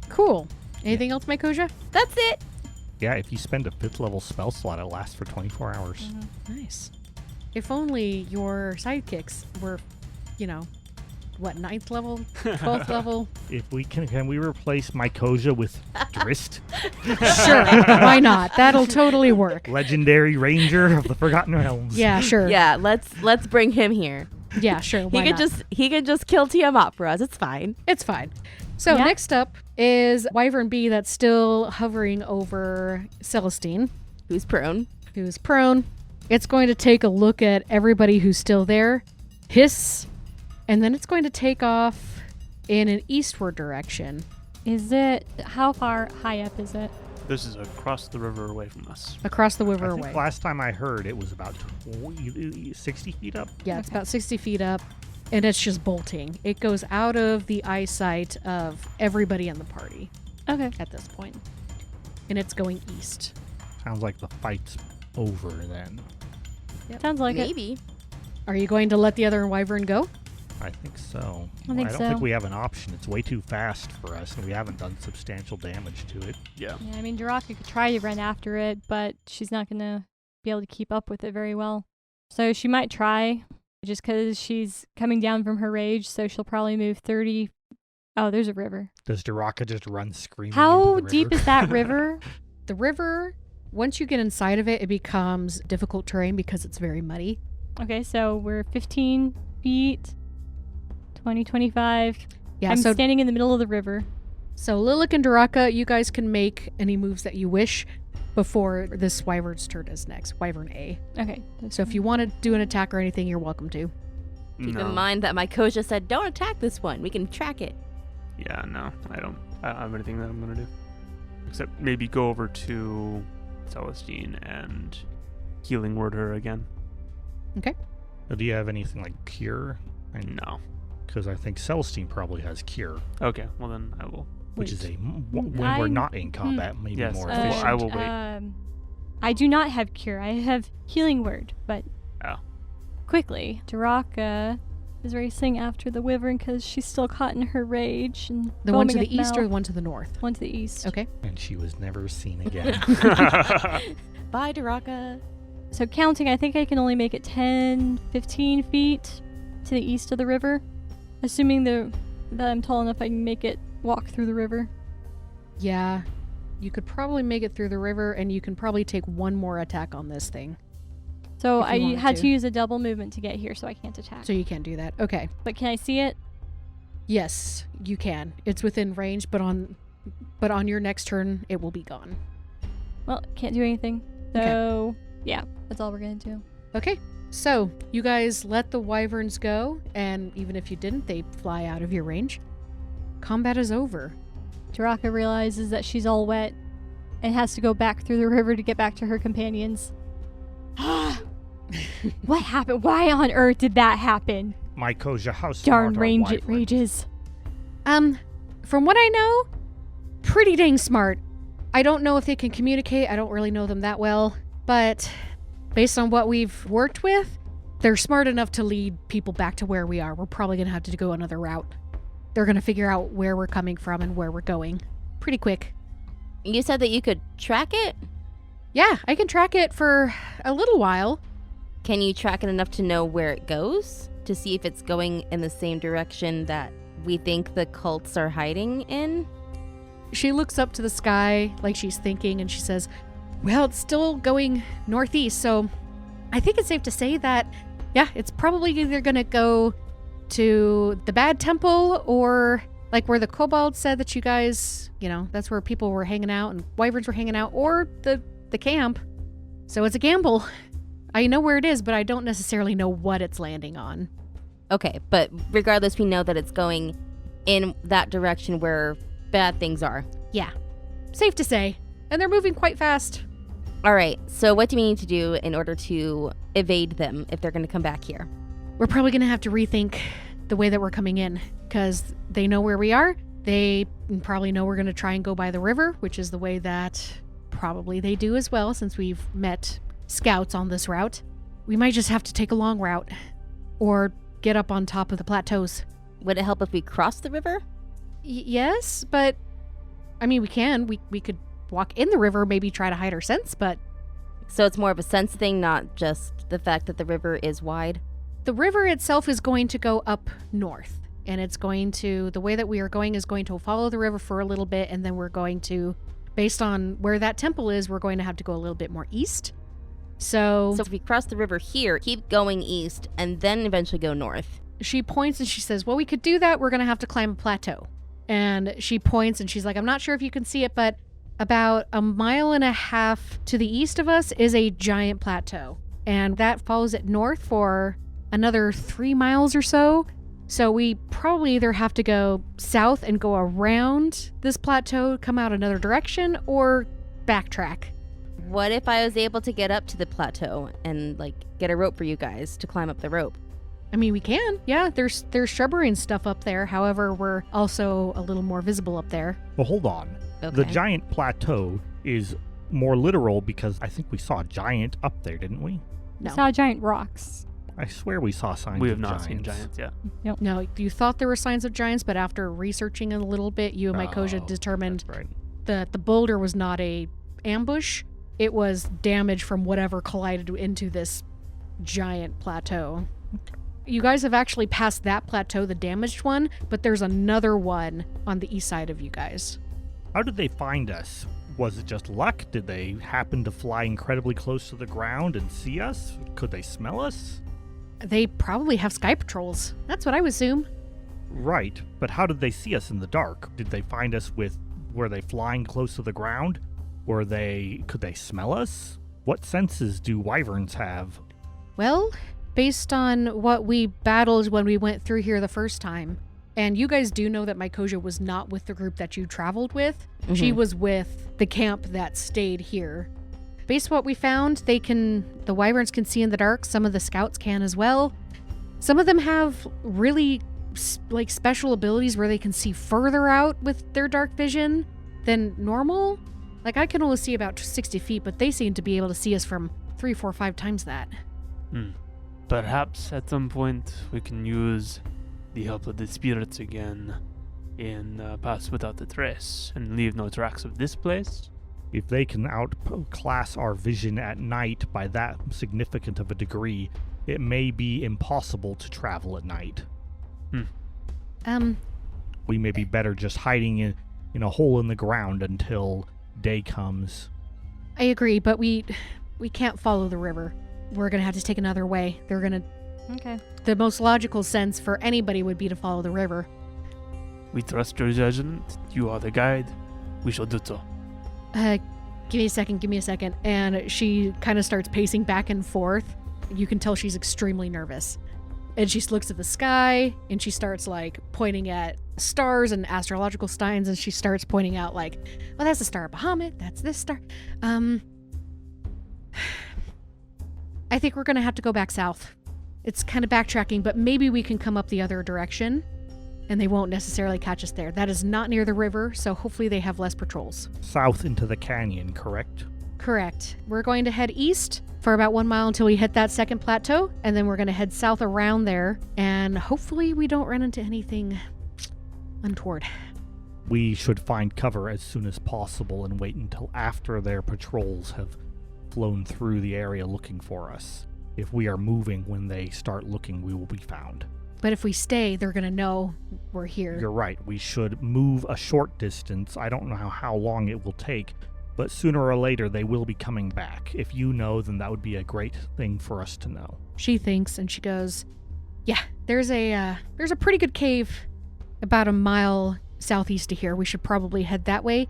Cool. Anything else, Mykosia? That's it. Yeah, if you spend a 5th level spell slot, it lasts for 24 hours. Nice. If only your sidekicks were, 9th level, 12th level? If we can we replace Mykosia with Drist, Sure. Why not? That'll totally work. legendary ranger of the Forgotten Realms? Yeah, sure. Yeah, let's bring him here. Yeah, sure. He Why could not? just kill Tiamat for us. It's fine. It's fine. So Yeah. next up is Wyvern B that's still hovering over Celestine, Who's prone? who's prone. It's going to take a look at everybody who's still there, hiss, and then it's going to take off in an eastward direction. How far high up is it? This is across the river away from us. Across the I river think away. last time I heard it was about 60 feet up. Yeah, it's about 60 feet up, and it's just bolting. It goes out of the eyesight of everybody in the party Okay. at this point. And it's going east. Sounds like the fight's over then. Sounds like it. Maybe. Are you going to let the other wyvern go? I think so. I think don't so. think we have an option. It's way too fast for us, and we haven't done substantial damage to it. Yeah. Yeah, I mean, Duraka could try to run after it, but she's not going to be able to keep up with it very well. So she might try, just because she's coming down from her rage, so she'll probably move 30. Oh, there's a river. Does Duraka just run screaming How into the deep river? is that river? The river, once you get inside of it, it becomes difficult terrain because it's very muddy. Okay, so we're 15 feet, 20, 25. Yeah, I'm so standing in the middle of the river. Lilac and Duraka, you guys can make any moves that you wish before this Wyvern's turn is next. Wyvern A. Okay. So if you want to do an attack or anything, you're welcome to. Keep No. in mind that my coach just said, don't attack this one. We can track it. Yeah, no, I don't have anything that I'm gonna do. Except maybe go over to Celestine and healing word her again. Do you have anything like Cure? No. Because I think Celestine probably has Cure, Okay, well then I will. which is when we're I'm- not in combat, maybe Yes, more well, efficient. I will wait. I do not have cure. I have healing word, but Oh. quickly, Duraka is racing after the wyvern because she's still caught in her rage. And The one to foaming the at east or the mouth. one to the north? One to the east. Okay. And she was never seen again. Bye, Duraka. So counting, I think I can only make it 10, 15 feet to the east of the river. Assuming that I'm tall enough, I can make it walk through the river. Yeah. You could probably make it through the river, and you can probably take one more attack on this thing. So If you I wanted had to. to use a double movement to get here, so I can't attack. So you can't do that. Okay. But can I see it? Yes, you can. It's within range, but on your next turn, it will be gone. Well, can't do anything. So, yeah, that's all we're going to do. Okay. So, you guys let the wyverns go, and even if you didn't, they fly out of your range. Combat is over. Duraka realizes that she's all wet and has to go back through the river to get back to her companions. What happened? Why on earth did that happen? My Koja, how smart Darn are range wyverns? rages. From what I know, pretty dang smart. I don't know if they can communicate. I don't really know them that well, but based on what we've worked with, they're smart enough to lead people back to where we are. We're probably going to have to go another route. They're going to figure out where we're coming from and where we're going pretty quick. You said that you could track it? Yeah, I can track it for a little while. Can you track it enough to know where it goes? To see if it's going in the same direction that we think the cults are hiding in? She looks up to the sky like she's thinking, and she says, well, it's still going northeast, so I think it's safe to say that, yeah, it's probably either going to go to the bad temple or like where the kobolds said that you guys, that's where people were hanging out and wyverns were hanging out, or the camp. So it's a gamble. I know where it is, but I don't necessarily know what it's landing on. Okay, but regardless, we know that it's going in that direction where bad things are. Yeah, safe to say. And they're moving quite fast. All right, so what do we need to do in order to evade them if they're going to come back here? We're probably going to have to rethink the way that we're coming in, because they know where we are. They probably know we're going to try and go by the river, which is the way that probably they do as well, since we've met scouts on this route. We might just have to take a long route or get up on top of the plateaus. Would it help if we cross the river? Yes, but I mean, we can. We could walk in the river, maybe try to hide our scents, but So it's more of a sense thing, not just the fact that the river is wide? the river itself is going to go up north, and it's going to, the way that we are going is going to follow the river for a little bit, and then we're going to, based on where that temple is, we're going to have to go a little bit more east. So So if we cross the river here, keep going east, and then eventually go north. she points and she says, well, we could do that. We're going to have to climb a plateau. And she points and she's like, I'm not sure if you can see it, but about 1.5 miles to the east of us is a giant plateau. And that follows it north for another 3 miles or so. So we probably either have to go south and go around this plateau, come out another direction, or backtrack. What if I was able to get up to the plateau and, get a rope for you guys to climb up the rope? I mean, we can. Yeah, there's shrubbery and stuff up there. However, we're also a little more visible up there. Well, hold on. Okay. The giant plateau is more literal because I think we saw a giant up there, didn't we? We No. saw giant rocks. I swear we saw signs We of have not giants. seen giants yet. No, you thought there were signs of giants, but after researching a little bit, you and Mykosia determined That's right. that the boulder was not a ambush. It was damage from whatever collided into this giant plateau. You guys have actually passed that plateau, the damaged one, but there's another one on the east side of you guys. How did they find us? Was it just luck? Did they happen to fly incredibly close to the ground and see us? Could they smell us? They probably have sky patrols. That's what I would assume. Right, but how did they see us in the dark? Did they find us were they flying close to the ground? Could they smell us? What senses do wyverns have? Well, based on what we battled when we went through here the first time, and you guys do know that Mykosia was not with the group that you traveled with. She was with the camp that stayed here. Based on what we found, the wyverns can see in the dark. Some of the scouts can as well. Some of them have really special abilities where they can see further out with their dark vision than normal. Like, I can only see about 60 feet, but they seem to be able to see us from 3, 4, 5 times that. Perhaps at some point we can use the help of the spirits again in Pass Without a Trace and leave no tracks of this place. If they can outclass our vision at night by that significant of a degree, it may be impossible to travel at night. We may be better just hiding in a hole in the ground until day comes. I agree, but we can't follow the river. We're going to have to take another way. Okay. The most logical sense for anybody would be to follow the river. We trust your judgment. You are the guide. We shall do so. Give me a second. And she kind of starts pacing back and forth. You can tell she's extremely nervous. And she looks at the sky, and she starts, pointing at stars and astrological signs, and she starts pointing out, well, that's the Star of Bahamut, that's this star. I think we're going to have to go back south. It's kind of backtracking, but maybe we can come up the other direction, and they won't necessarily catch us there. That is not near the river, so hopefully they have less patrols. South into the canyon, correct? Correct. We're going to head east for about 1 mile until we hit that second plateau, and then we're going to head south around there, and hopefully we don't run into anything untoward. We should find cover as soon as possible and wait until after their patrols have flown through the area looking for us. If we are moving when they start looking, we will be found. But if we stay, they're going to know we're here. You're right. We should move a short distance. I don't know how long it will take, but sooner or later they will be coming back. If you know, then that would be a great thing for us to know. She thinks, and she goes, yeah, there's a pretty good cave about 1 mile southeast of here. We should probably head that way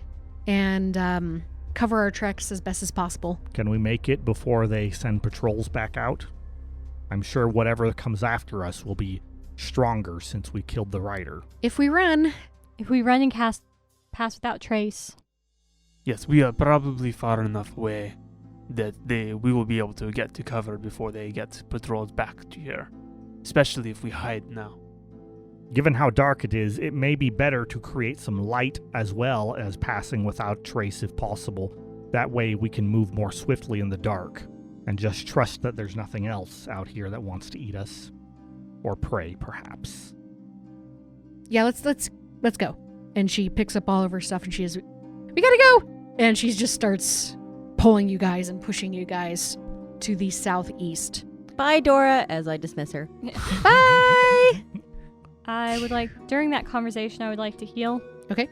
and cover our tracks as best as possible. Can we make it before they send patrols back out? I'm sure whatever comes after us will be stronger since we killed the rider. If we run and cast Pass Without Trace. Yes, we are probably far enough away that we will be able to get to cover before they get patrols back to here, especially if we hide now. Given how dark it is, it may be better to create some light as well as passing without trace if possible. That way we can move more swiftly in the dark and just trust that there's nothing else out here that wants to eat us. Or prey, perhaps. Yeah, let's go. And she picks up all of her stuff and she is, we gotta go! And she just starts pulling you guys and pushing you guys to the southeast. Bye, Dora, as I dismiss her. Bye! During that conversation, I would like to heal. Okay.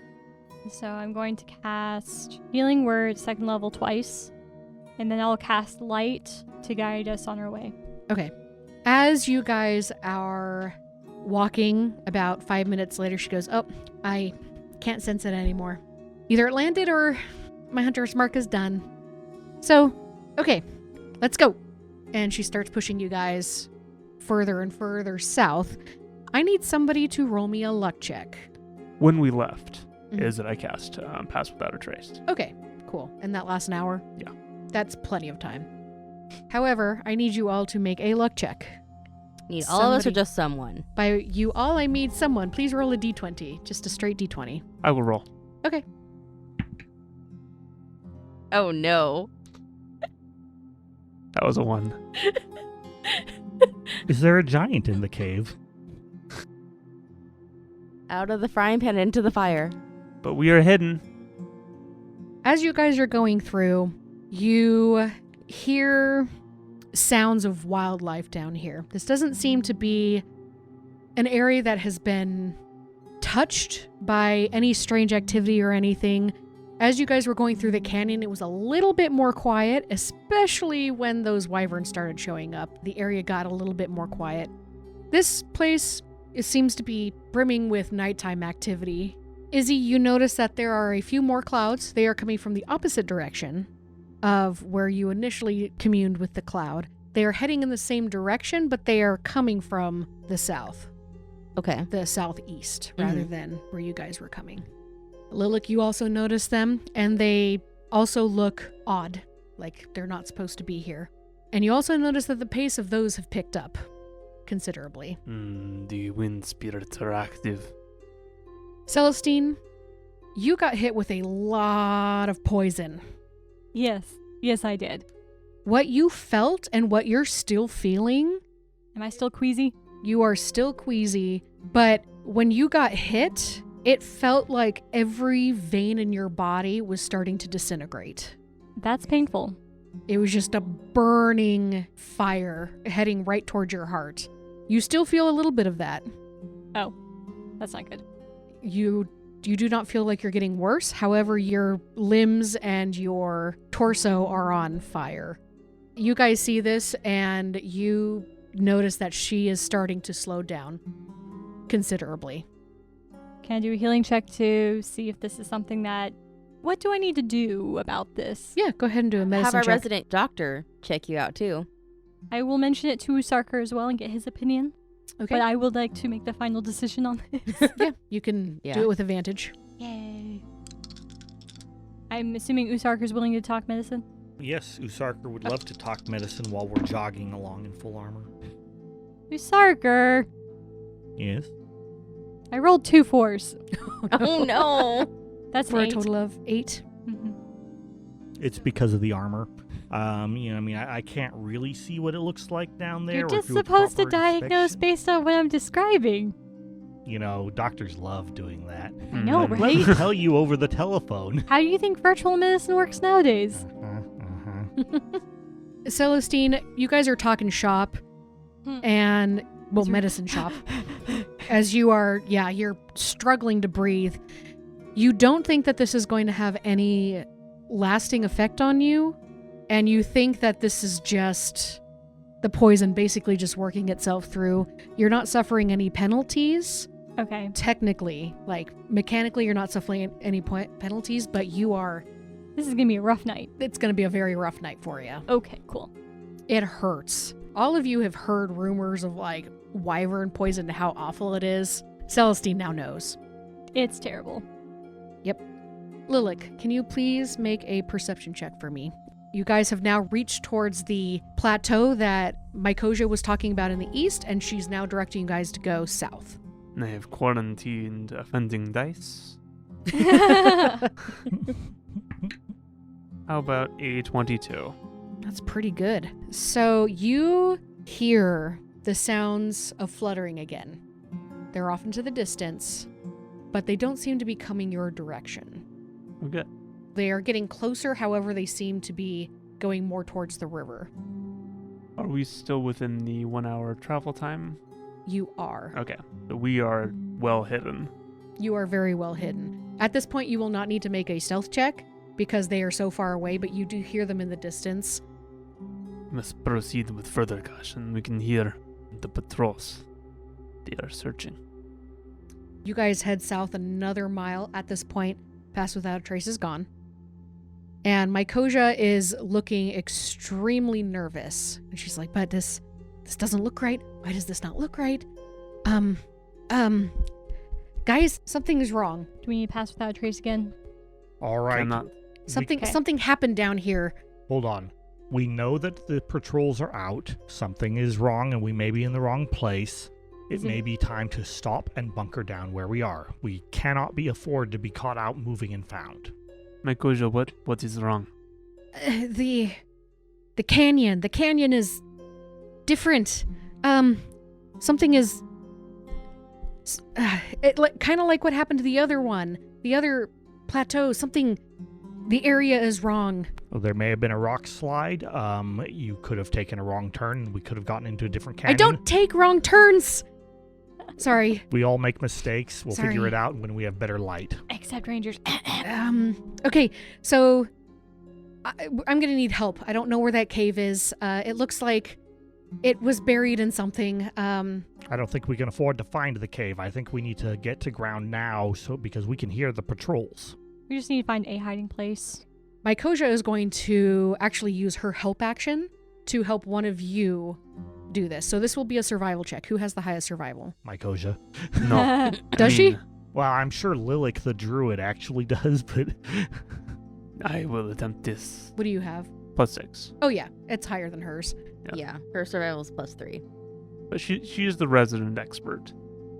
So I'm going to cast Healing Word 2nd level twice, and then I'll cast Light to guide us on our way. Okay. As you guys are walking, about 5 minutes later, she goes, oh, I can't sense it anymore. Either it landed or my hunter's mark is done. So, okay, let's go. And she starts pushing you guys further and further south. I need somebody to roll me a luck check. When we left, is that I cast Pass Without a Trace. Okay, cool. And that lasts an hour? Yeah. That's plenty of time. However, I need you all to make a luck check. Need all of us or just someone? By you all, I mean someone. Please roll a d20. Just a straight d20. I will roll. Okay. Oh, no. That was a 1. Is there a giant in the cave? Out of the frying pan into the fire. But we are hidden. As you guys are going through, you hear sounds of wildlife down here. This doesn't seem to be an area that has been touched by any strange activity or anything. As you guys were going through the canyon, it was a little bit more quiet, especially when those wyverns started showing up. The area got a little bit more quiet. This place, it seems to be brimming with nighttime activity. Izzy, you notice that there are a few more clouds. They are coming from the opposite direction of where you initially communed with the cloud. They are heading in the same direction, but they are coming from the south. Okay. The southeast, rather than where you guys were coming. Lilac, you also notice them, and they also look odd, like they're not supposed to be here. And you also notice that the pace of those have picked up considerably. The wind spirits are active. Celestine, you got hit with a lot of poison. Yes. Yes, I did. What you felt and what you're still feeling, Am I still queasy? you are still queasy, but when you got hit, it felt like every vein in your body was starting to disintegrate. That's painful. It was just a burning fire heading right towards your heart. You still feel a little bit of that. Oh, that's not good. You do not feel like you're getting worse. However, your limbs and your torso are on fire. You guys see this, and you notice that she is starting to slow down considerably. Can I do a healing check to see if this is something that... What do I need to do about this? Yeah, go ahead and do a medicine Have our check. resident doctor check you out too. I will mention it to Usarker as well and get his opinion. Okay. But I would like to make the final decision on this. Yeah, you can do it with advantage. Yay. I'm assuming Usarker's willing to talk medicine? Yes, Usarker would love to talk medicine while we're jogging along in full armor. Usarker! Yes? I rolled 2 4s. Oh no. That's For an a 8. total of 8. Mhm. It's because of the armor. I can't really see what it looks like down there. You're or just do a supposed to proper diagnose inspection. based on what I'm describing. Doctors love doing that. I know, Mhm. right? Let me tell you over the telephone. How do you think virtual medicine works nowadays? Celestine, you guys are talking shop and, well, medicine shop. As you are, you're struggling to breathe. You don't think that this is going to have any lasting effect on you, and you think that this is just the poison basically just working itself through. You're not suffering any penalties. Okay. Technically, like mechanically, you're not suffering any penalties, but you are. This is going to be a rough night. It's going to be a very rough night for you. Okay, cool. It hurts. All of you have heard rumors of like wyvern poison and how awful it is. Celestine now knows. It's terrible. Lilac, can you please make a perception check for me? You guys have now reached towards the plateau that Mykosia was talking about in the east, and she's now directing you guys to go south. I have quarantined offending dice. How about a 22? That's pretty good. So you hear the sounds of fluttering again. They're off into the distance, but they don't seem to be coming your direction. Okay. They are getting closer, however, they seem to be going more towards the river. Are we still within the 1 hour travel time? You are. Okay. So we are well hidden. You are very well hidden. At this point, you will not need to make a stealth check because they are so far away, but you do hear them in the distance. Must proceed with further caution. We can hear the patrols. They are searching. You guys head south another mile at this point. Pass Without a Trace is gone. And Mykosia is looking extremely nervous. And she's like, but this doesn't look right. Why does this not look right? Guys, something is wrong. Do we need to pass without a trace again? All right. Cannot. Something happened down here. Hold on. We know that the patrols are out. Something is wrong, and we may be in the wrong place. It may be time to stop and bunker down where we are. We cannot be afford to be caught out moving and found. Mykosia, what is wrong? The canyon. The canyon is different. Something is... kind of like what happened to the other one. The other plateau. Something... The area is wrong. Well, there may have been a rock slide. You could have taken a wrong turn. We could have gotten into a different canyon. I don't take wrong turns! Sorry. We all make mistakes. We'll figure Sorry. it out when we have better light. Except rangers. Okay, so... I'm gonna need help. I don't know where that cave is. It looks like it was buried in something. I don't think we can afford to find the cave. I think we need to get to ground now because we can hear the patrols. We just need to find a hiding place. Mykosia is going to actually use her help action to help one of you do this. So this will be a survival check. Who has the highest survival? Mykosia. No. Does she? Well, I'm sure Lilik the druid actually does, but... I will attempt this. What do you have? +6. Oh yeah, it's higher than hers. Yeah, her survival is +3. But she is the resident expert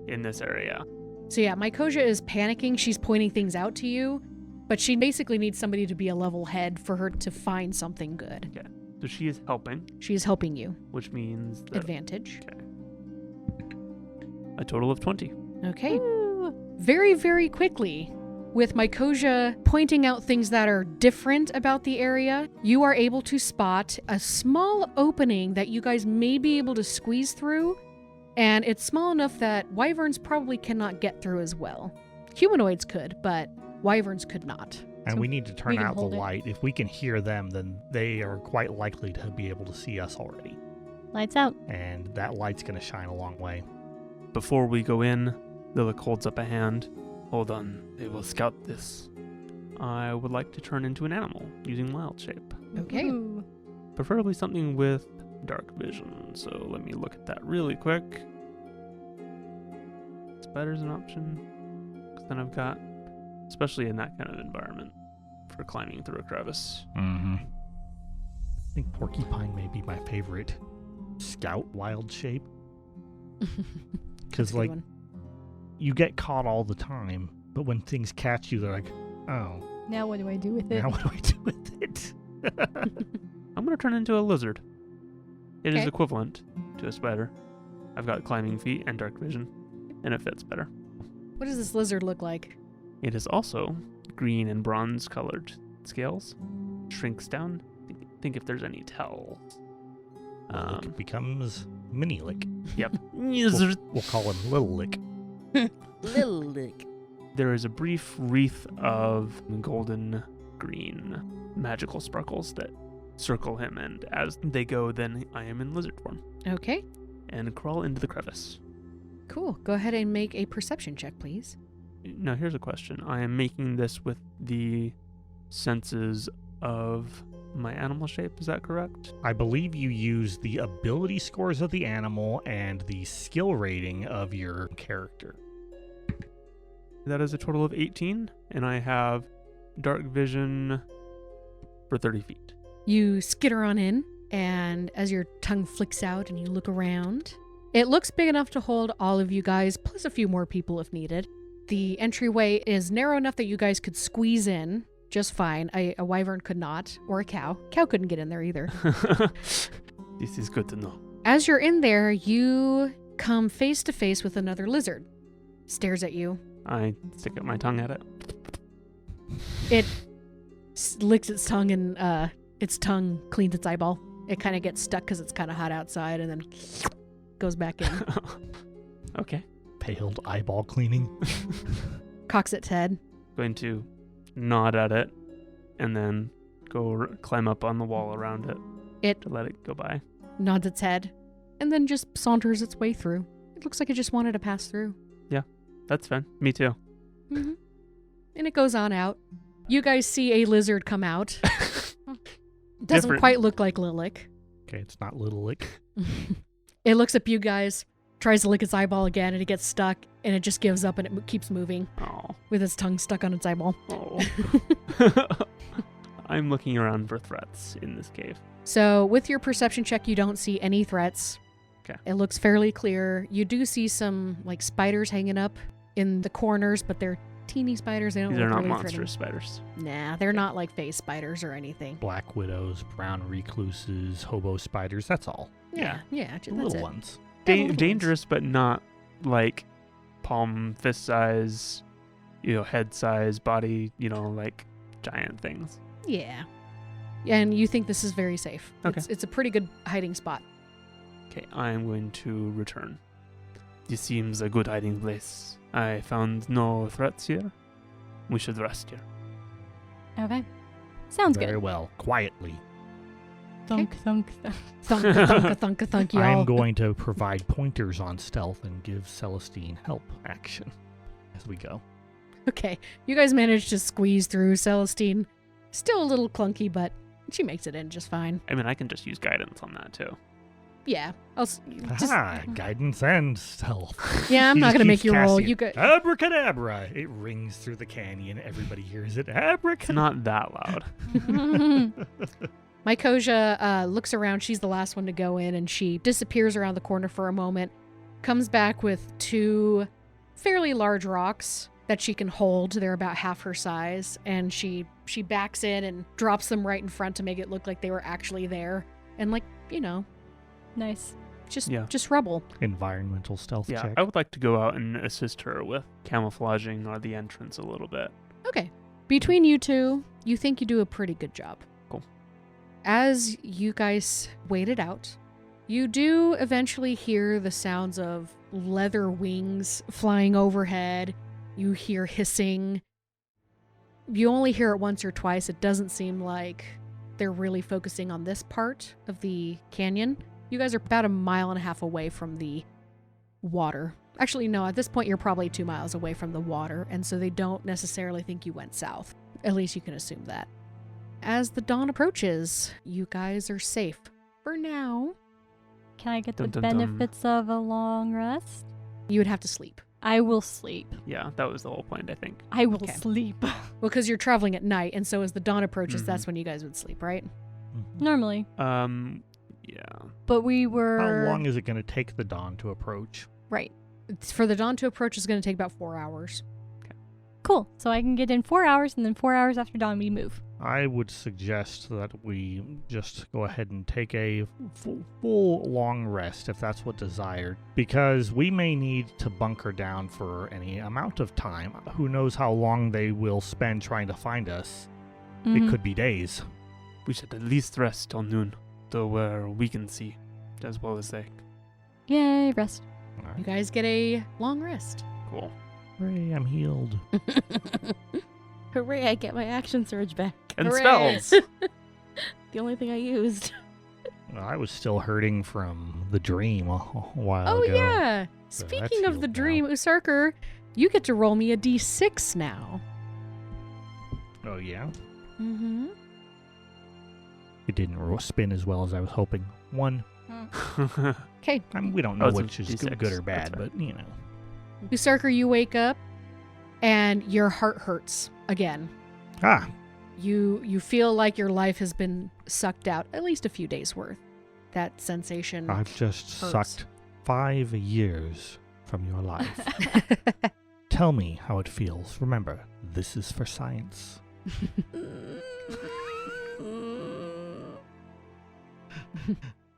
in this area. So yeah, Mykosia is panicking. She's pointing things out to you, but she basically needs somebody to be a level head for her to find something good. Okay. So she is helping, She is helping you. which means that Advantage. a total of 20. Okay. Very, very quickly, with Mykosia pointing out things that are different about the area, you are able to spot a small opening that you guys may be able to squeeze through, and it's small enough that wyverns probably cannot get through as well. Humanoids could, but wyverns could not. And So we need to we turn can out the hold it. light. If we can hear them, then they are quite likely to be able to see us already. Lights out. And that light's going to shine a long way. Before we go in, Lilik holds up a hand. Hold on, they will scout this. I would like to turn into an animal using wild shape. Okay. Ooh. Preferably something with dark vision. So let me look at that really quick. Spider's an option. 'Cause then I've got, especially in that kind of environment, for climbing through a crevice. Mm-hmm. I think porcupine may be my favorite scout wild shape. Because, Good like, one. you get caught all the time, but when things catch you, they're like, oh, Now what do I do with it? now what do I do with it? I'm going to turn into a lizard. It is Okay. equivalent to a spider. I've got climbing feet and dark vision, and it fits better. What does this lizard look like? It is also green and bronze colored scales. Shrinks down. Think if there's any tells. Lick becomes mini lick. Yep. We'll call him little lick. Little lick. There is a brief wreath of golden green magical sparkles that circle him, and as they go, then I am in lizard form Okay, and crawl into the crevice. cool. Go ahead and make a perception check, please. Now, here's a question. I am making this with the senses of my animal shape, is that correct? I believe you use the ability scores of the animal and the skill rating of your character. That is a total of 18, and I have dark vision for 30 feet. You skitter on in, and as your tongue flicks out and you look around, it looks big enough to hold all of you guys, plus a few more people if needed. The entryway is narrow enough that you guys could squeeze in just fine. A wyvern could not, or a cow. Cow couldn't get in there either. This is good to know. As you're in there, you come face to face with another lizard. Stares at you. I stick out my tongue at it. It licks its tongue, and its tongue cleans its eyeball. It kind of gets stuck because it's kind of hot outside, and then goes back in. Okay. Paled eyeball cleaning. Cocks its head. Going to nod at it and then go climb up on the wall around it. It to let it go by. nods its head, and then just saunters its way through. It looks like it just wanted to pass through. That's fine. Me too. Mm-hmm. And it goes on out. You guys see a lizard come out. Doesn't Different. quite look like Lilik. Okay, it's not little lick. It looks at you guys, tries to lick its eyeball again, and it gets stuck, and it just gives up, and it keeps moving Oh. with its tongue stuck on its eyeball. Oh. I'm looking around for threats in this cave. So with your perception check, you don't see any threats. Okay. It looks fairly clear. You do see some like spiders hanging up in the corners, but they're teeny spiders. They don't These are look not really monstrous spiders. Nah, they're not like face spiders or anything. Black widows, brown recluses, hobo spiders, that's all. Yeah, that's Little it. ones. dangerous, but not like palm, fist size, head size, body, like giant things. Yeah. And you think this is very safe. Okay. It's a pretty good hiding spot. Okay, I'm going to return. This seems a good hiding place. I found no threats here. We should rest here. Okay. Sounds Very good. well. Quietly. Thunk, thunk, thunk. Thunk, thunk, thunk, y'all. I'm going to provide pointers on stealth and give Celestine help action as we go. Okay. You guys managed to squeeze through Celestine. Still a little clunky, but she makes it in just fine. I mean, I can just use guidance on that too. Yeah. Just, Guidance and stealth. yeah, I'm He not just going to make keeps you roll. casting You it. go. Abracadabra! It rings through the canyon. Everybody hears it. It's Abracadabra! not that loud. Mykosia looks around. She's the last one to go in, and she disappears around the corner for a moment, comes back with 2 fairly large rocks that she can hold. They're about half her size, and she backs in and drops them right in front to make it look like they were actually there. And Nice. just rubble. Environmental stealth Yeah, check. I would like to go out and assist her with camouflaging the entrance a little bit. Okay. Between you two, you think you do a pretty good job. Cool. As you guys wait it out, you do eventually hear the sounds of leather wings flying overhead. You hear hissing. You only hear it once or twice. It doesn't seem like they're really focusing on this part of the canyon. You guys are about 1.5 miles away from the water. Actually, no, at this point you're probably 2 miles away from the water, and so they don't necessarily think you went south. At least you can assume that. As the dawn approaches, you guys are safe. For now, Can I get the Dun, dun, dun. benefits of a long rest? you would have to sleep. I will sleep. Yeah, that was the whole point, I think. I will Okay. sleep. Well, because you're traveling at night, and so as the dawn approaches, Mhm. that's when you guys would sleep, right? Mhm. Normally. Yeah. But we were... How long is it going to take the dawn to approach? Right. For the dawn to approach is going to take about 4 hours. Cool. So I can get in 4 hours, and then 4 hours after dawn we move. I would suggest that we just go ahead and take a full long rest if that's what desired, because we may need to bunker down for any amount of time. Who knows how long they will spend trying to find us? Mhm. It could be days. We should at least rest till noon, to where we can see, as well as they. Yay, rest. All You right. guys get a long rest. Cool. Hooray, I'm healed. Hooray, I get my action surge back. And Hooray. spells! The only thing I used. Well, I was still hurting from the dream a while Oh, ago. yeah. So Speaking that's of the healed dream, now. Usarker, you get to roll me a d6 now. Oh, yeah? Mm-hmm. It didn't spin as well as I was hoping. 1. Okay. We don't know Oh, it's a which is D6. good or That's bad, right. but, you know. Usarker, you wake up, and your heart hurts again. Ah, You feel like your life has been sucked out, at least a few days worth. That sensation. I've just hurts. sucked 5 years from your life. Tell me how it feels. Remember, this is for science.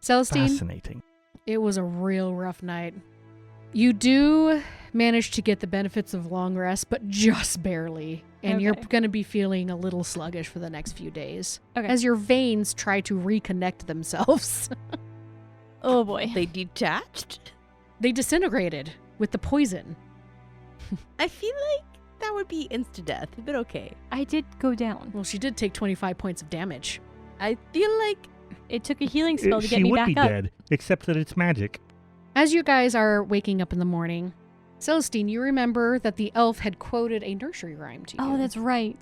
Celestine, Fascinating. it was a real rough night. You do manage to get the benefits of long rest, but just barely. And you're Okay. going to be feeling a little sluggish for the next few days Okay. as your veins try to reconnect themselves. Oh, boy. They detached? They disintegrated with the poison. I feel like that would be insta-death, but okay. I did go down. Well, she did take 25 points of damage. I feel like It took a healing spell to get She me would back be up. dead, except that it's magic. As you guys are waking up in the morning, Celestine, you remember that the elf had quoted a nursery rhyme to you. Oh, that's right.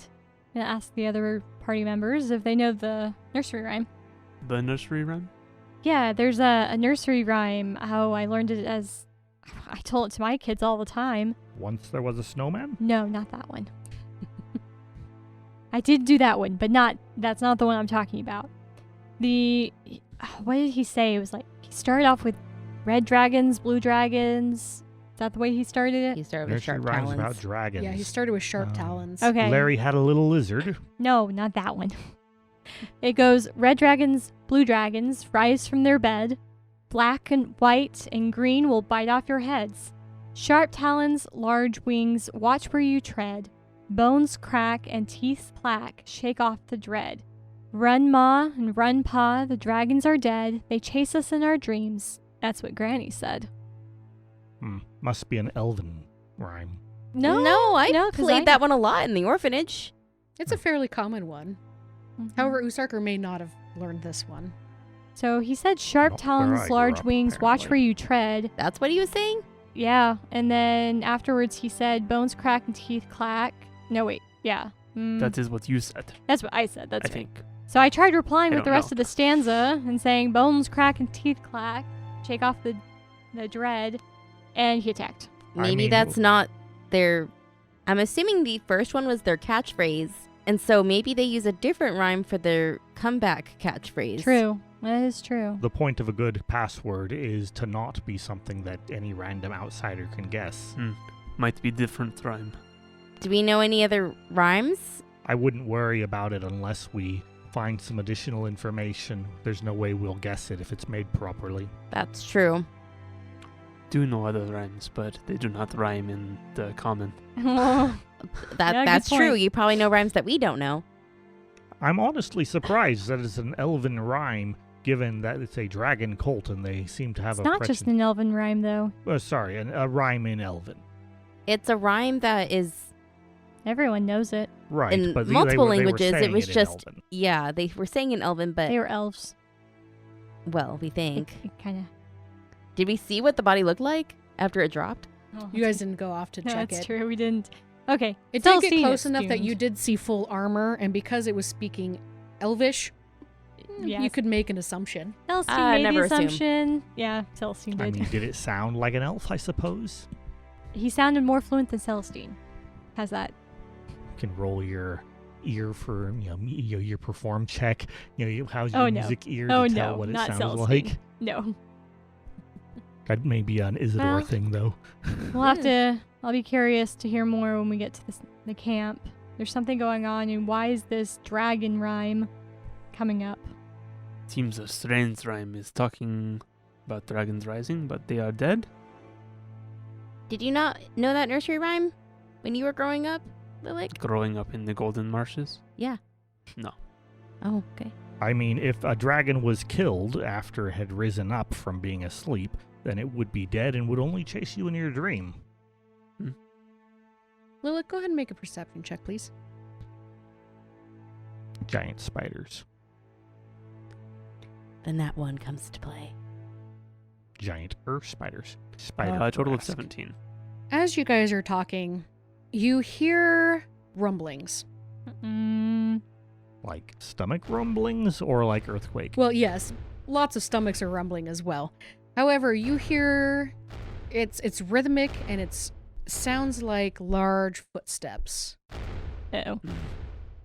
I'm gonna ask the other party members if they know the nursery rhyme. The nursery rhyme? Yeah, there's a nursery rhyme. How I learned it as I told it to my kids all the time. Once there was a snowman? No, not that one. I did do that one, but that's not the one I'm talking about. What did he say? It was like he started off with red dragons, blue dragons. Is that the way he started it? he started with Nursery sharp rhymes talons. about dragons. Yeah, he started with sharp Oh. talons. Okay. Larry had a little lizard. No, not that one. It goes, red dragons, blue dragons rise from their bed, black and white and green will bite off your heads. Sharp talons, large wings, watch where you tread. Bones crack and teeth plack, shake off the dread. Run ma and run pa, the dragons are dead. They chase us in our dreams. That's what Granny said. Must be an elven rhyme. No, I 'cause played that one a lot in the orphanage. It's a fairly common one. However, Usarker may not have learned this one. So he said sharp Not where talons, I grew large up, wings, watch apparently. where you tread. That's what he was saying? Yeah, and then afterwards he said bones crack and teeth clack. No, wait, yeah. That is what you said, That's what I said, that's I right. think. So I tried replying I with the don't rest know. of the stanza and saying bones crack and teeth clack, shake off the dread, and he attacked. Maybe mean- that's not their... I'm assuming the first one was their catchphrase, and so maybe they use a different rhyme for their comeback catchphrase. True, that is true. The point of a good password is to not be something that any random outsider can guess. Might be different rhyme. Do we know any other rhymes? I wouldn't worry about it unless we find some additional information. There's no way we'll guess it if it's made properly. That's true. Do know other rhymes, but they do not rhyme in the common. Oh, Yeah, That's good true. point. You probably know rhymes that we don't know. I'm honestly surprised that it's an elven rhyme, given that it's a dragon cult and they seem to have it's not just an elven rhyme, though. a rhyme in elven. It's a rhyme that is... Everyone knows it. Right, In but multiple they were languages, it saying was in just- Elven. Yeah, they were saying in Elven, but... They were elves. Well, we think. It kind of... Did we see what the body looked like after it dropped? You guys didn't go off to No, check that's it. true. We didn't. Okay. It did get Celestine close is enough that you doomed. did see full armor, and because it was speaking Elvish, you Yes. could make an assumption. Celestine I made never the assume. assumption. Yeah, Celestine I did. mean, did it sound like an elf, I suppose? He sounded more fluent than Celestine. How's that? You can roll your ear for, your perform check. How's your Oh, no. music ear Oh, to no, tell what it not sounds Celestine. like? No. That may be an Isidore Well, thing, though. We'll have to... I'll be curious to hear more when we get to the camp. There's something going on, and why is this dragon rhyme coming up? Seems a strange rhyme is talking about dragons rising, but they are dead. Did you not know that nursery rhyme when you were growing up, Lilik? Growing up in the golden marshes. Yeah. No. Oh, okay. I mean, if a dragon was killed after it had risen up from being asleep, then it would be dead and would only chase you in your dream. Lilith, go ahead and make a perception check, please. Giant spiders. Then that one comes to play. Giant earth spiders. Spider. A total of Brask. 17. As you guys are talking, you hear rumblings. Like stomach rumblings or like earthquake? Well, yes, lots of stomachs are rumbling as well. However, you hear it's rhythmic and it sounds like large footsteps. Uh-oh.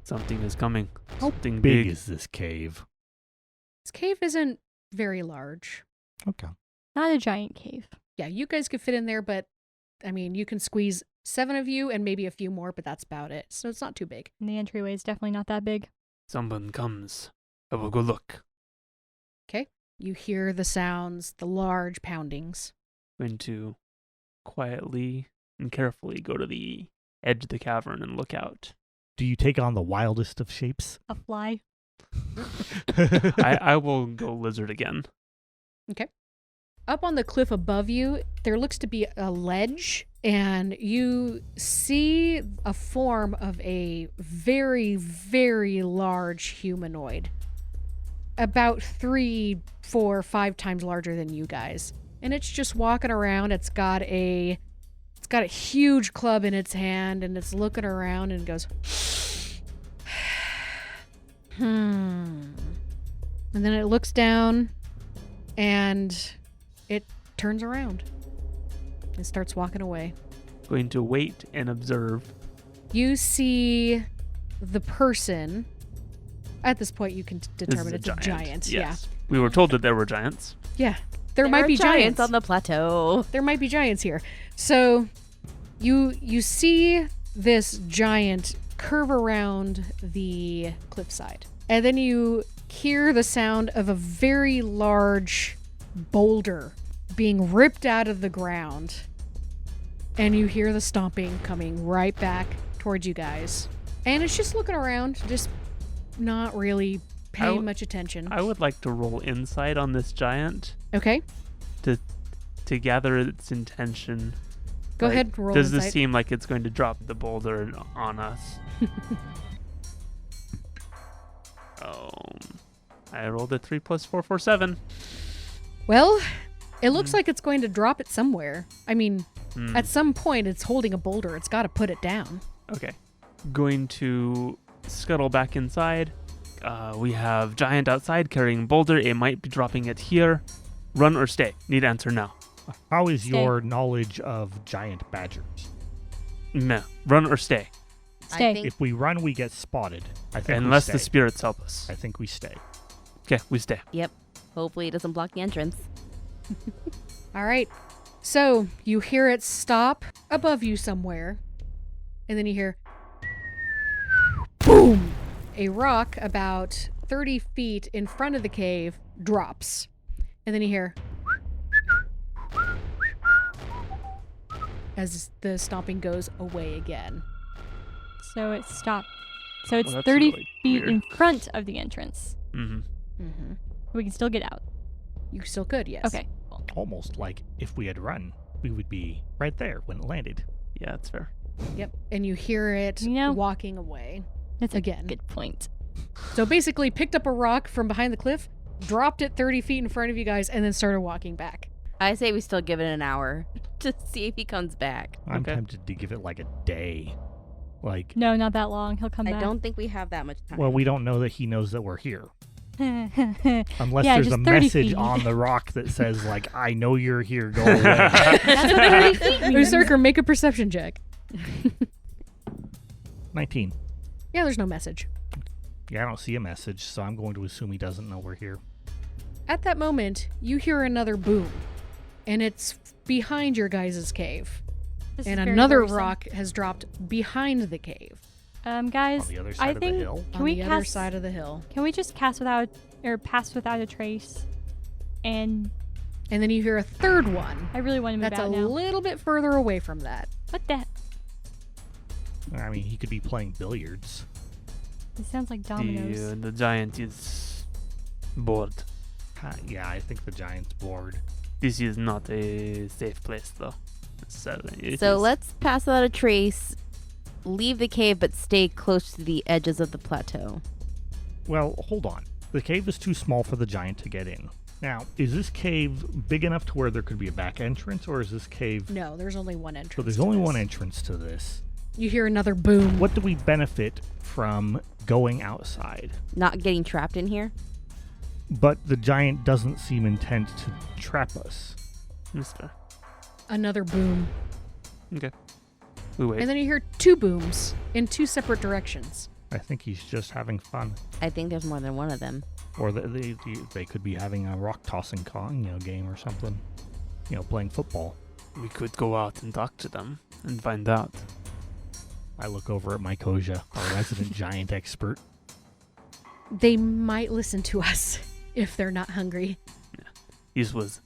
Something is coming. How Something big big. is this cave? This cave isn't very large. Okay. Not a giant cave. Yeah, you guys could fit in there, but I mean, you can squeeze 7 of you and maybe a few more, but that's about it. So it's not too big. And the entryway is definitely not that big. Someone comes. I will go look. Okay. You hear the sounds, the large poundings. Going to quietly and carefully go to the edge of the cavern and look out. Do you take on the wildest of shapes? A fly. I will go lizard again. Up on the cliff above you, there looks to be a ledge, and you see a form of a very, very large humanoid. About 3, 4, 5 times larger than you guys. And it's just walking around. It's got a huge club in its hand, and it's looking around and goes, And then it looks down, and it turns around and starts walking away. Going to wait and observe. You see the person. At this point, you can determine This is it's a giant. Yes. We were told that there were giants. Yeah. There might are be giants on the plateau. There might be giants here. So you see this giant curve around the cliffside. And then you hear the sound of a very large boulder being ripped out of the ground. And you hear the stomping coming right back towards you guys. And it's just looking around, just not really paying much attention. I would like to roll insight on this giant Okay, to gather its intention. go Like, ahead, roll Does this insight. seem like it's going to drop the boulder on us? I rolled a 3 + 4 for 7. Well, it looks like it's going to drop it somewhere. I mean, Hmm. at some point it's holding a boulder. It's got to put it down. Okay. Going to scuttle back inside. We have giant outside carrying boulder. It might be dropping it here. Run or stay? Need answer now. How is Stay. your knowledge of giant badgers? Meh. Run or stay? Stay. I think If we run, we get spotted. I think Unless we the stay. spirits help us. I think we stay. Okay, we stay. hopefully it doesn't block the entrance. All right. So you hear it stop above you somewhere. And then you hear boom! A rock about 30 feet in front of the cave drops. And then you hear as the stomping goes away again. So it stopped. So it's Well, that's 30 really feet weird. in front of the entrance. Mm-hmm. Mm-hmm. We can still get out. You still could, yes. Okay. Cool. Almost like if we had run, we would be right there when it landed. Yeah, that's fair. Yep. And you hear it You know- walking away. That's a Again. good point. So basically picked up a rock from behind the cliff, dropped it 30 feet in front of you guys, and then started walking back. I say we still give it an hour to see if he comes back. I'm Okay. tempted to give it like a day. Like, No, not that long. He'll come I back. don't think we have that much time. well, we don't know that he knows that we're here. That's Unless Yeah, there's just a 30 message feet. on the rock that says, like, I know you're here, go away. what 30 feet means. Berserker, make a perception check. 19. Yeah, there's no message. Yeah, I don't see a message, so I'm going to assume he doesn't know we're here. At that moment, you hear another boom, and it's behind your guys' cave. This is And very another worrisome. rock has dropped behind the cave, Guys, On the other I side of the think hill. can on we the cast? other side of the hill. Can we just cast without or pass without a trace? And And then you hear a third one I really want to move that's a out now. little bit further away from that. What the? I mean, he could be playing billiards. It sounds like dominoes. The giant is bored. Yeah, I think the giant's bored. This is not a safe place, though. So Let's pass without a trace, leave the cave, but stay close to the edges of the plateau. Well, hold on. The cave is too small for the giant to get in. Now, is this cave big enough to where there could be a back entrance, or is this cave... No, there's only one entrance. So there's to only this. one entrance to this. You hear another boom. What do we benefit from going outside? Not getting trapped in here. But the giant doesn't seem intent to trap us. Mister. Another boom. Okay. We wait. And then you hear two booms in two separate directions. I think he's just having fun. I think there's more than one of them. Or they could be having a rock tossing game or something. Playing football. We could go out and talk to them and find out. I look over at my Koja, our resident giant expert. They might listen to us if they're not hungry. This was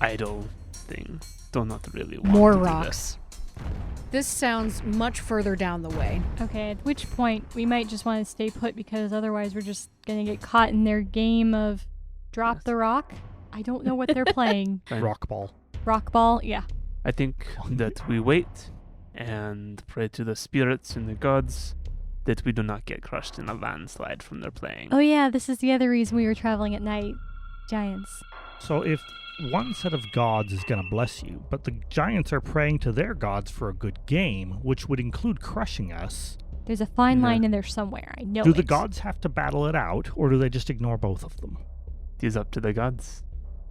idle thing. Do not really want More to do rocks. This sounds much further down the way. Okay, at which point we might just want to stay put because otherwise we're just gonna get caught in their game of drop Yes. the rock. I don't know what they're playing. Fine. Rock ball. Rock ball, yeah. I think that we wait and pray to the spirits and the gods that we do not get crushed in a landslide from their playing. Oh yeah, this is the other reason we were traveling at night. Giants. So if one set of gods is going to bless you, but the giants are praying to their gods for a good game, which would include crushing us, There's a fine Yeah. line in there somewhere. I know do it. the gods have to battle it out, or do they just ignore both of them? It is up to the gods.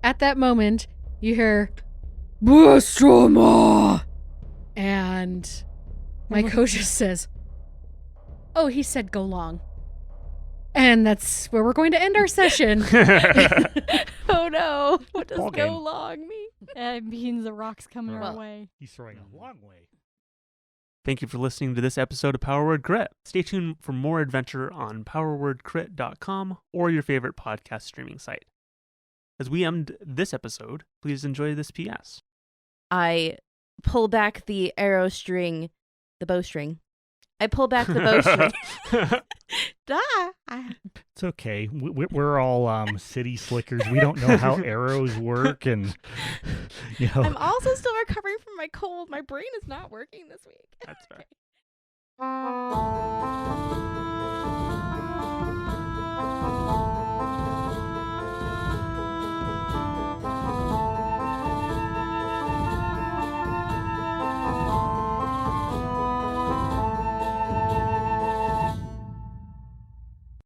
At that moment, you hear Bastroma! And my coach just says, "Oh, he said go long." And that's where we're going to end our session. Oh no! What does Ball go game. long mean? It means the rock's coming our Well- way. He's throwing a long way. Thank you for listening to this episode of Power Word Crit. Stay tuned for more adventure on powerwordcrit.com or your favorite podcast streaming site. As we end this episode, please enjoy this PS. I pull back the arrow string, the bowstring. I pull back the bowstring. It's okay. We're all city slickers. We don't know how arrows work, and I'm also still recovering from my cold. My brain is not working this week. That's fair.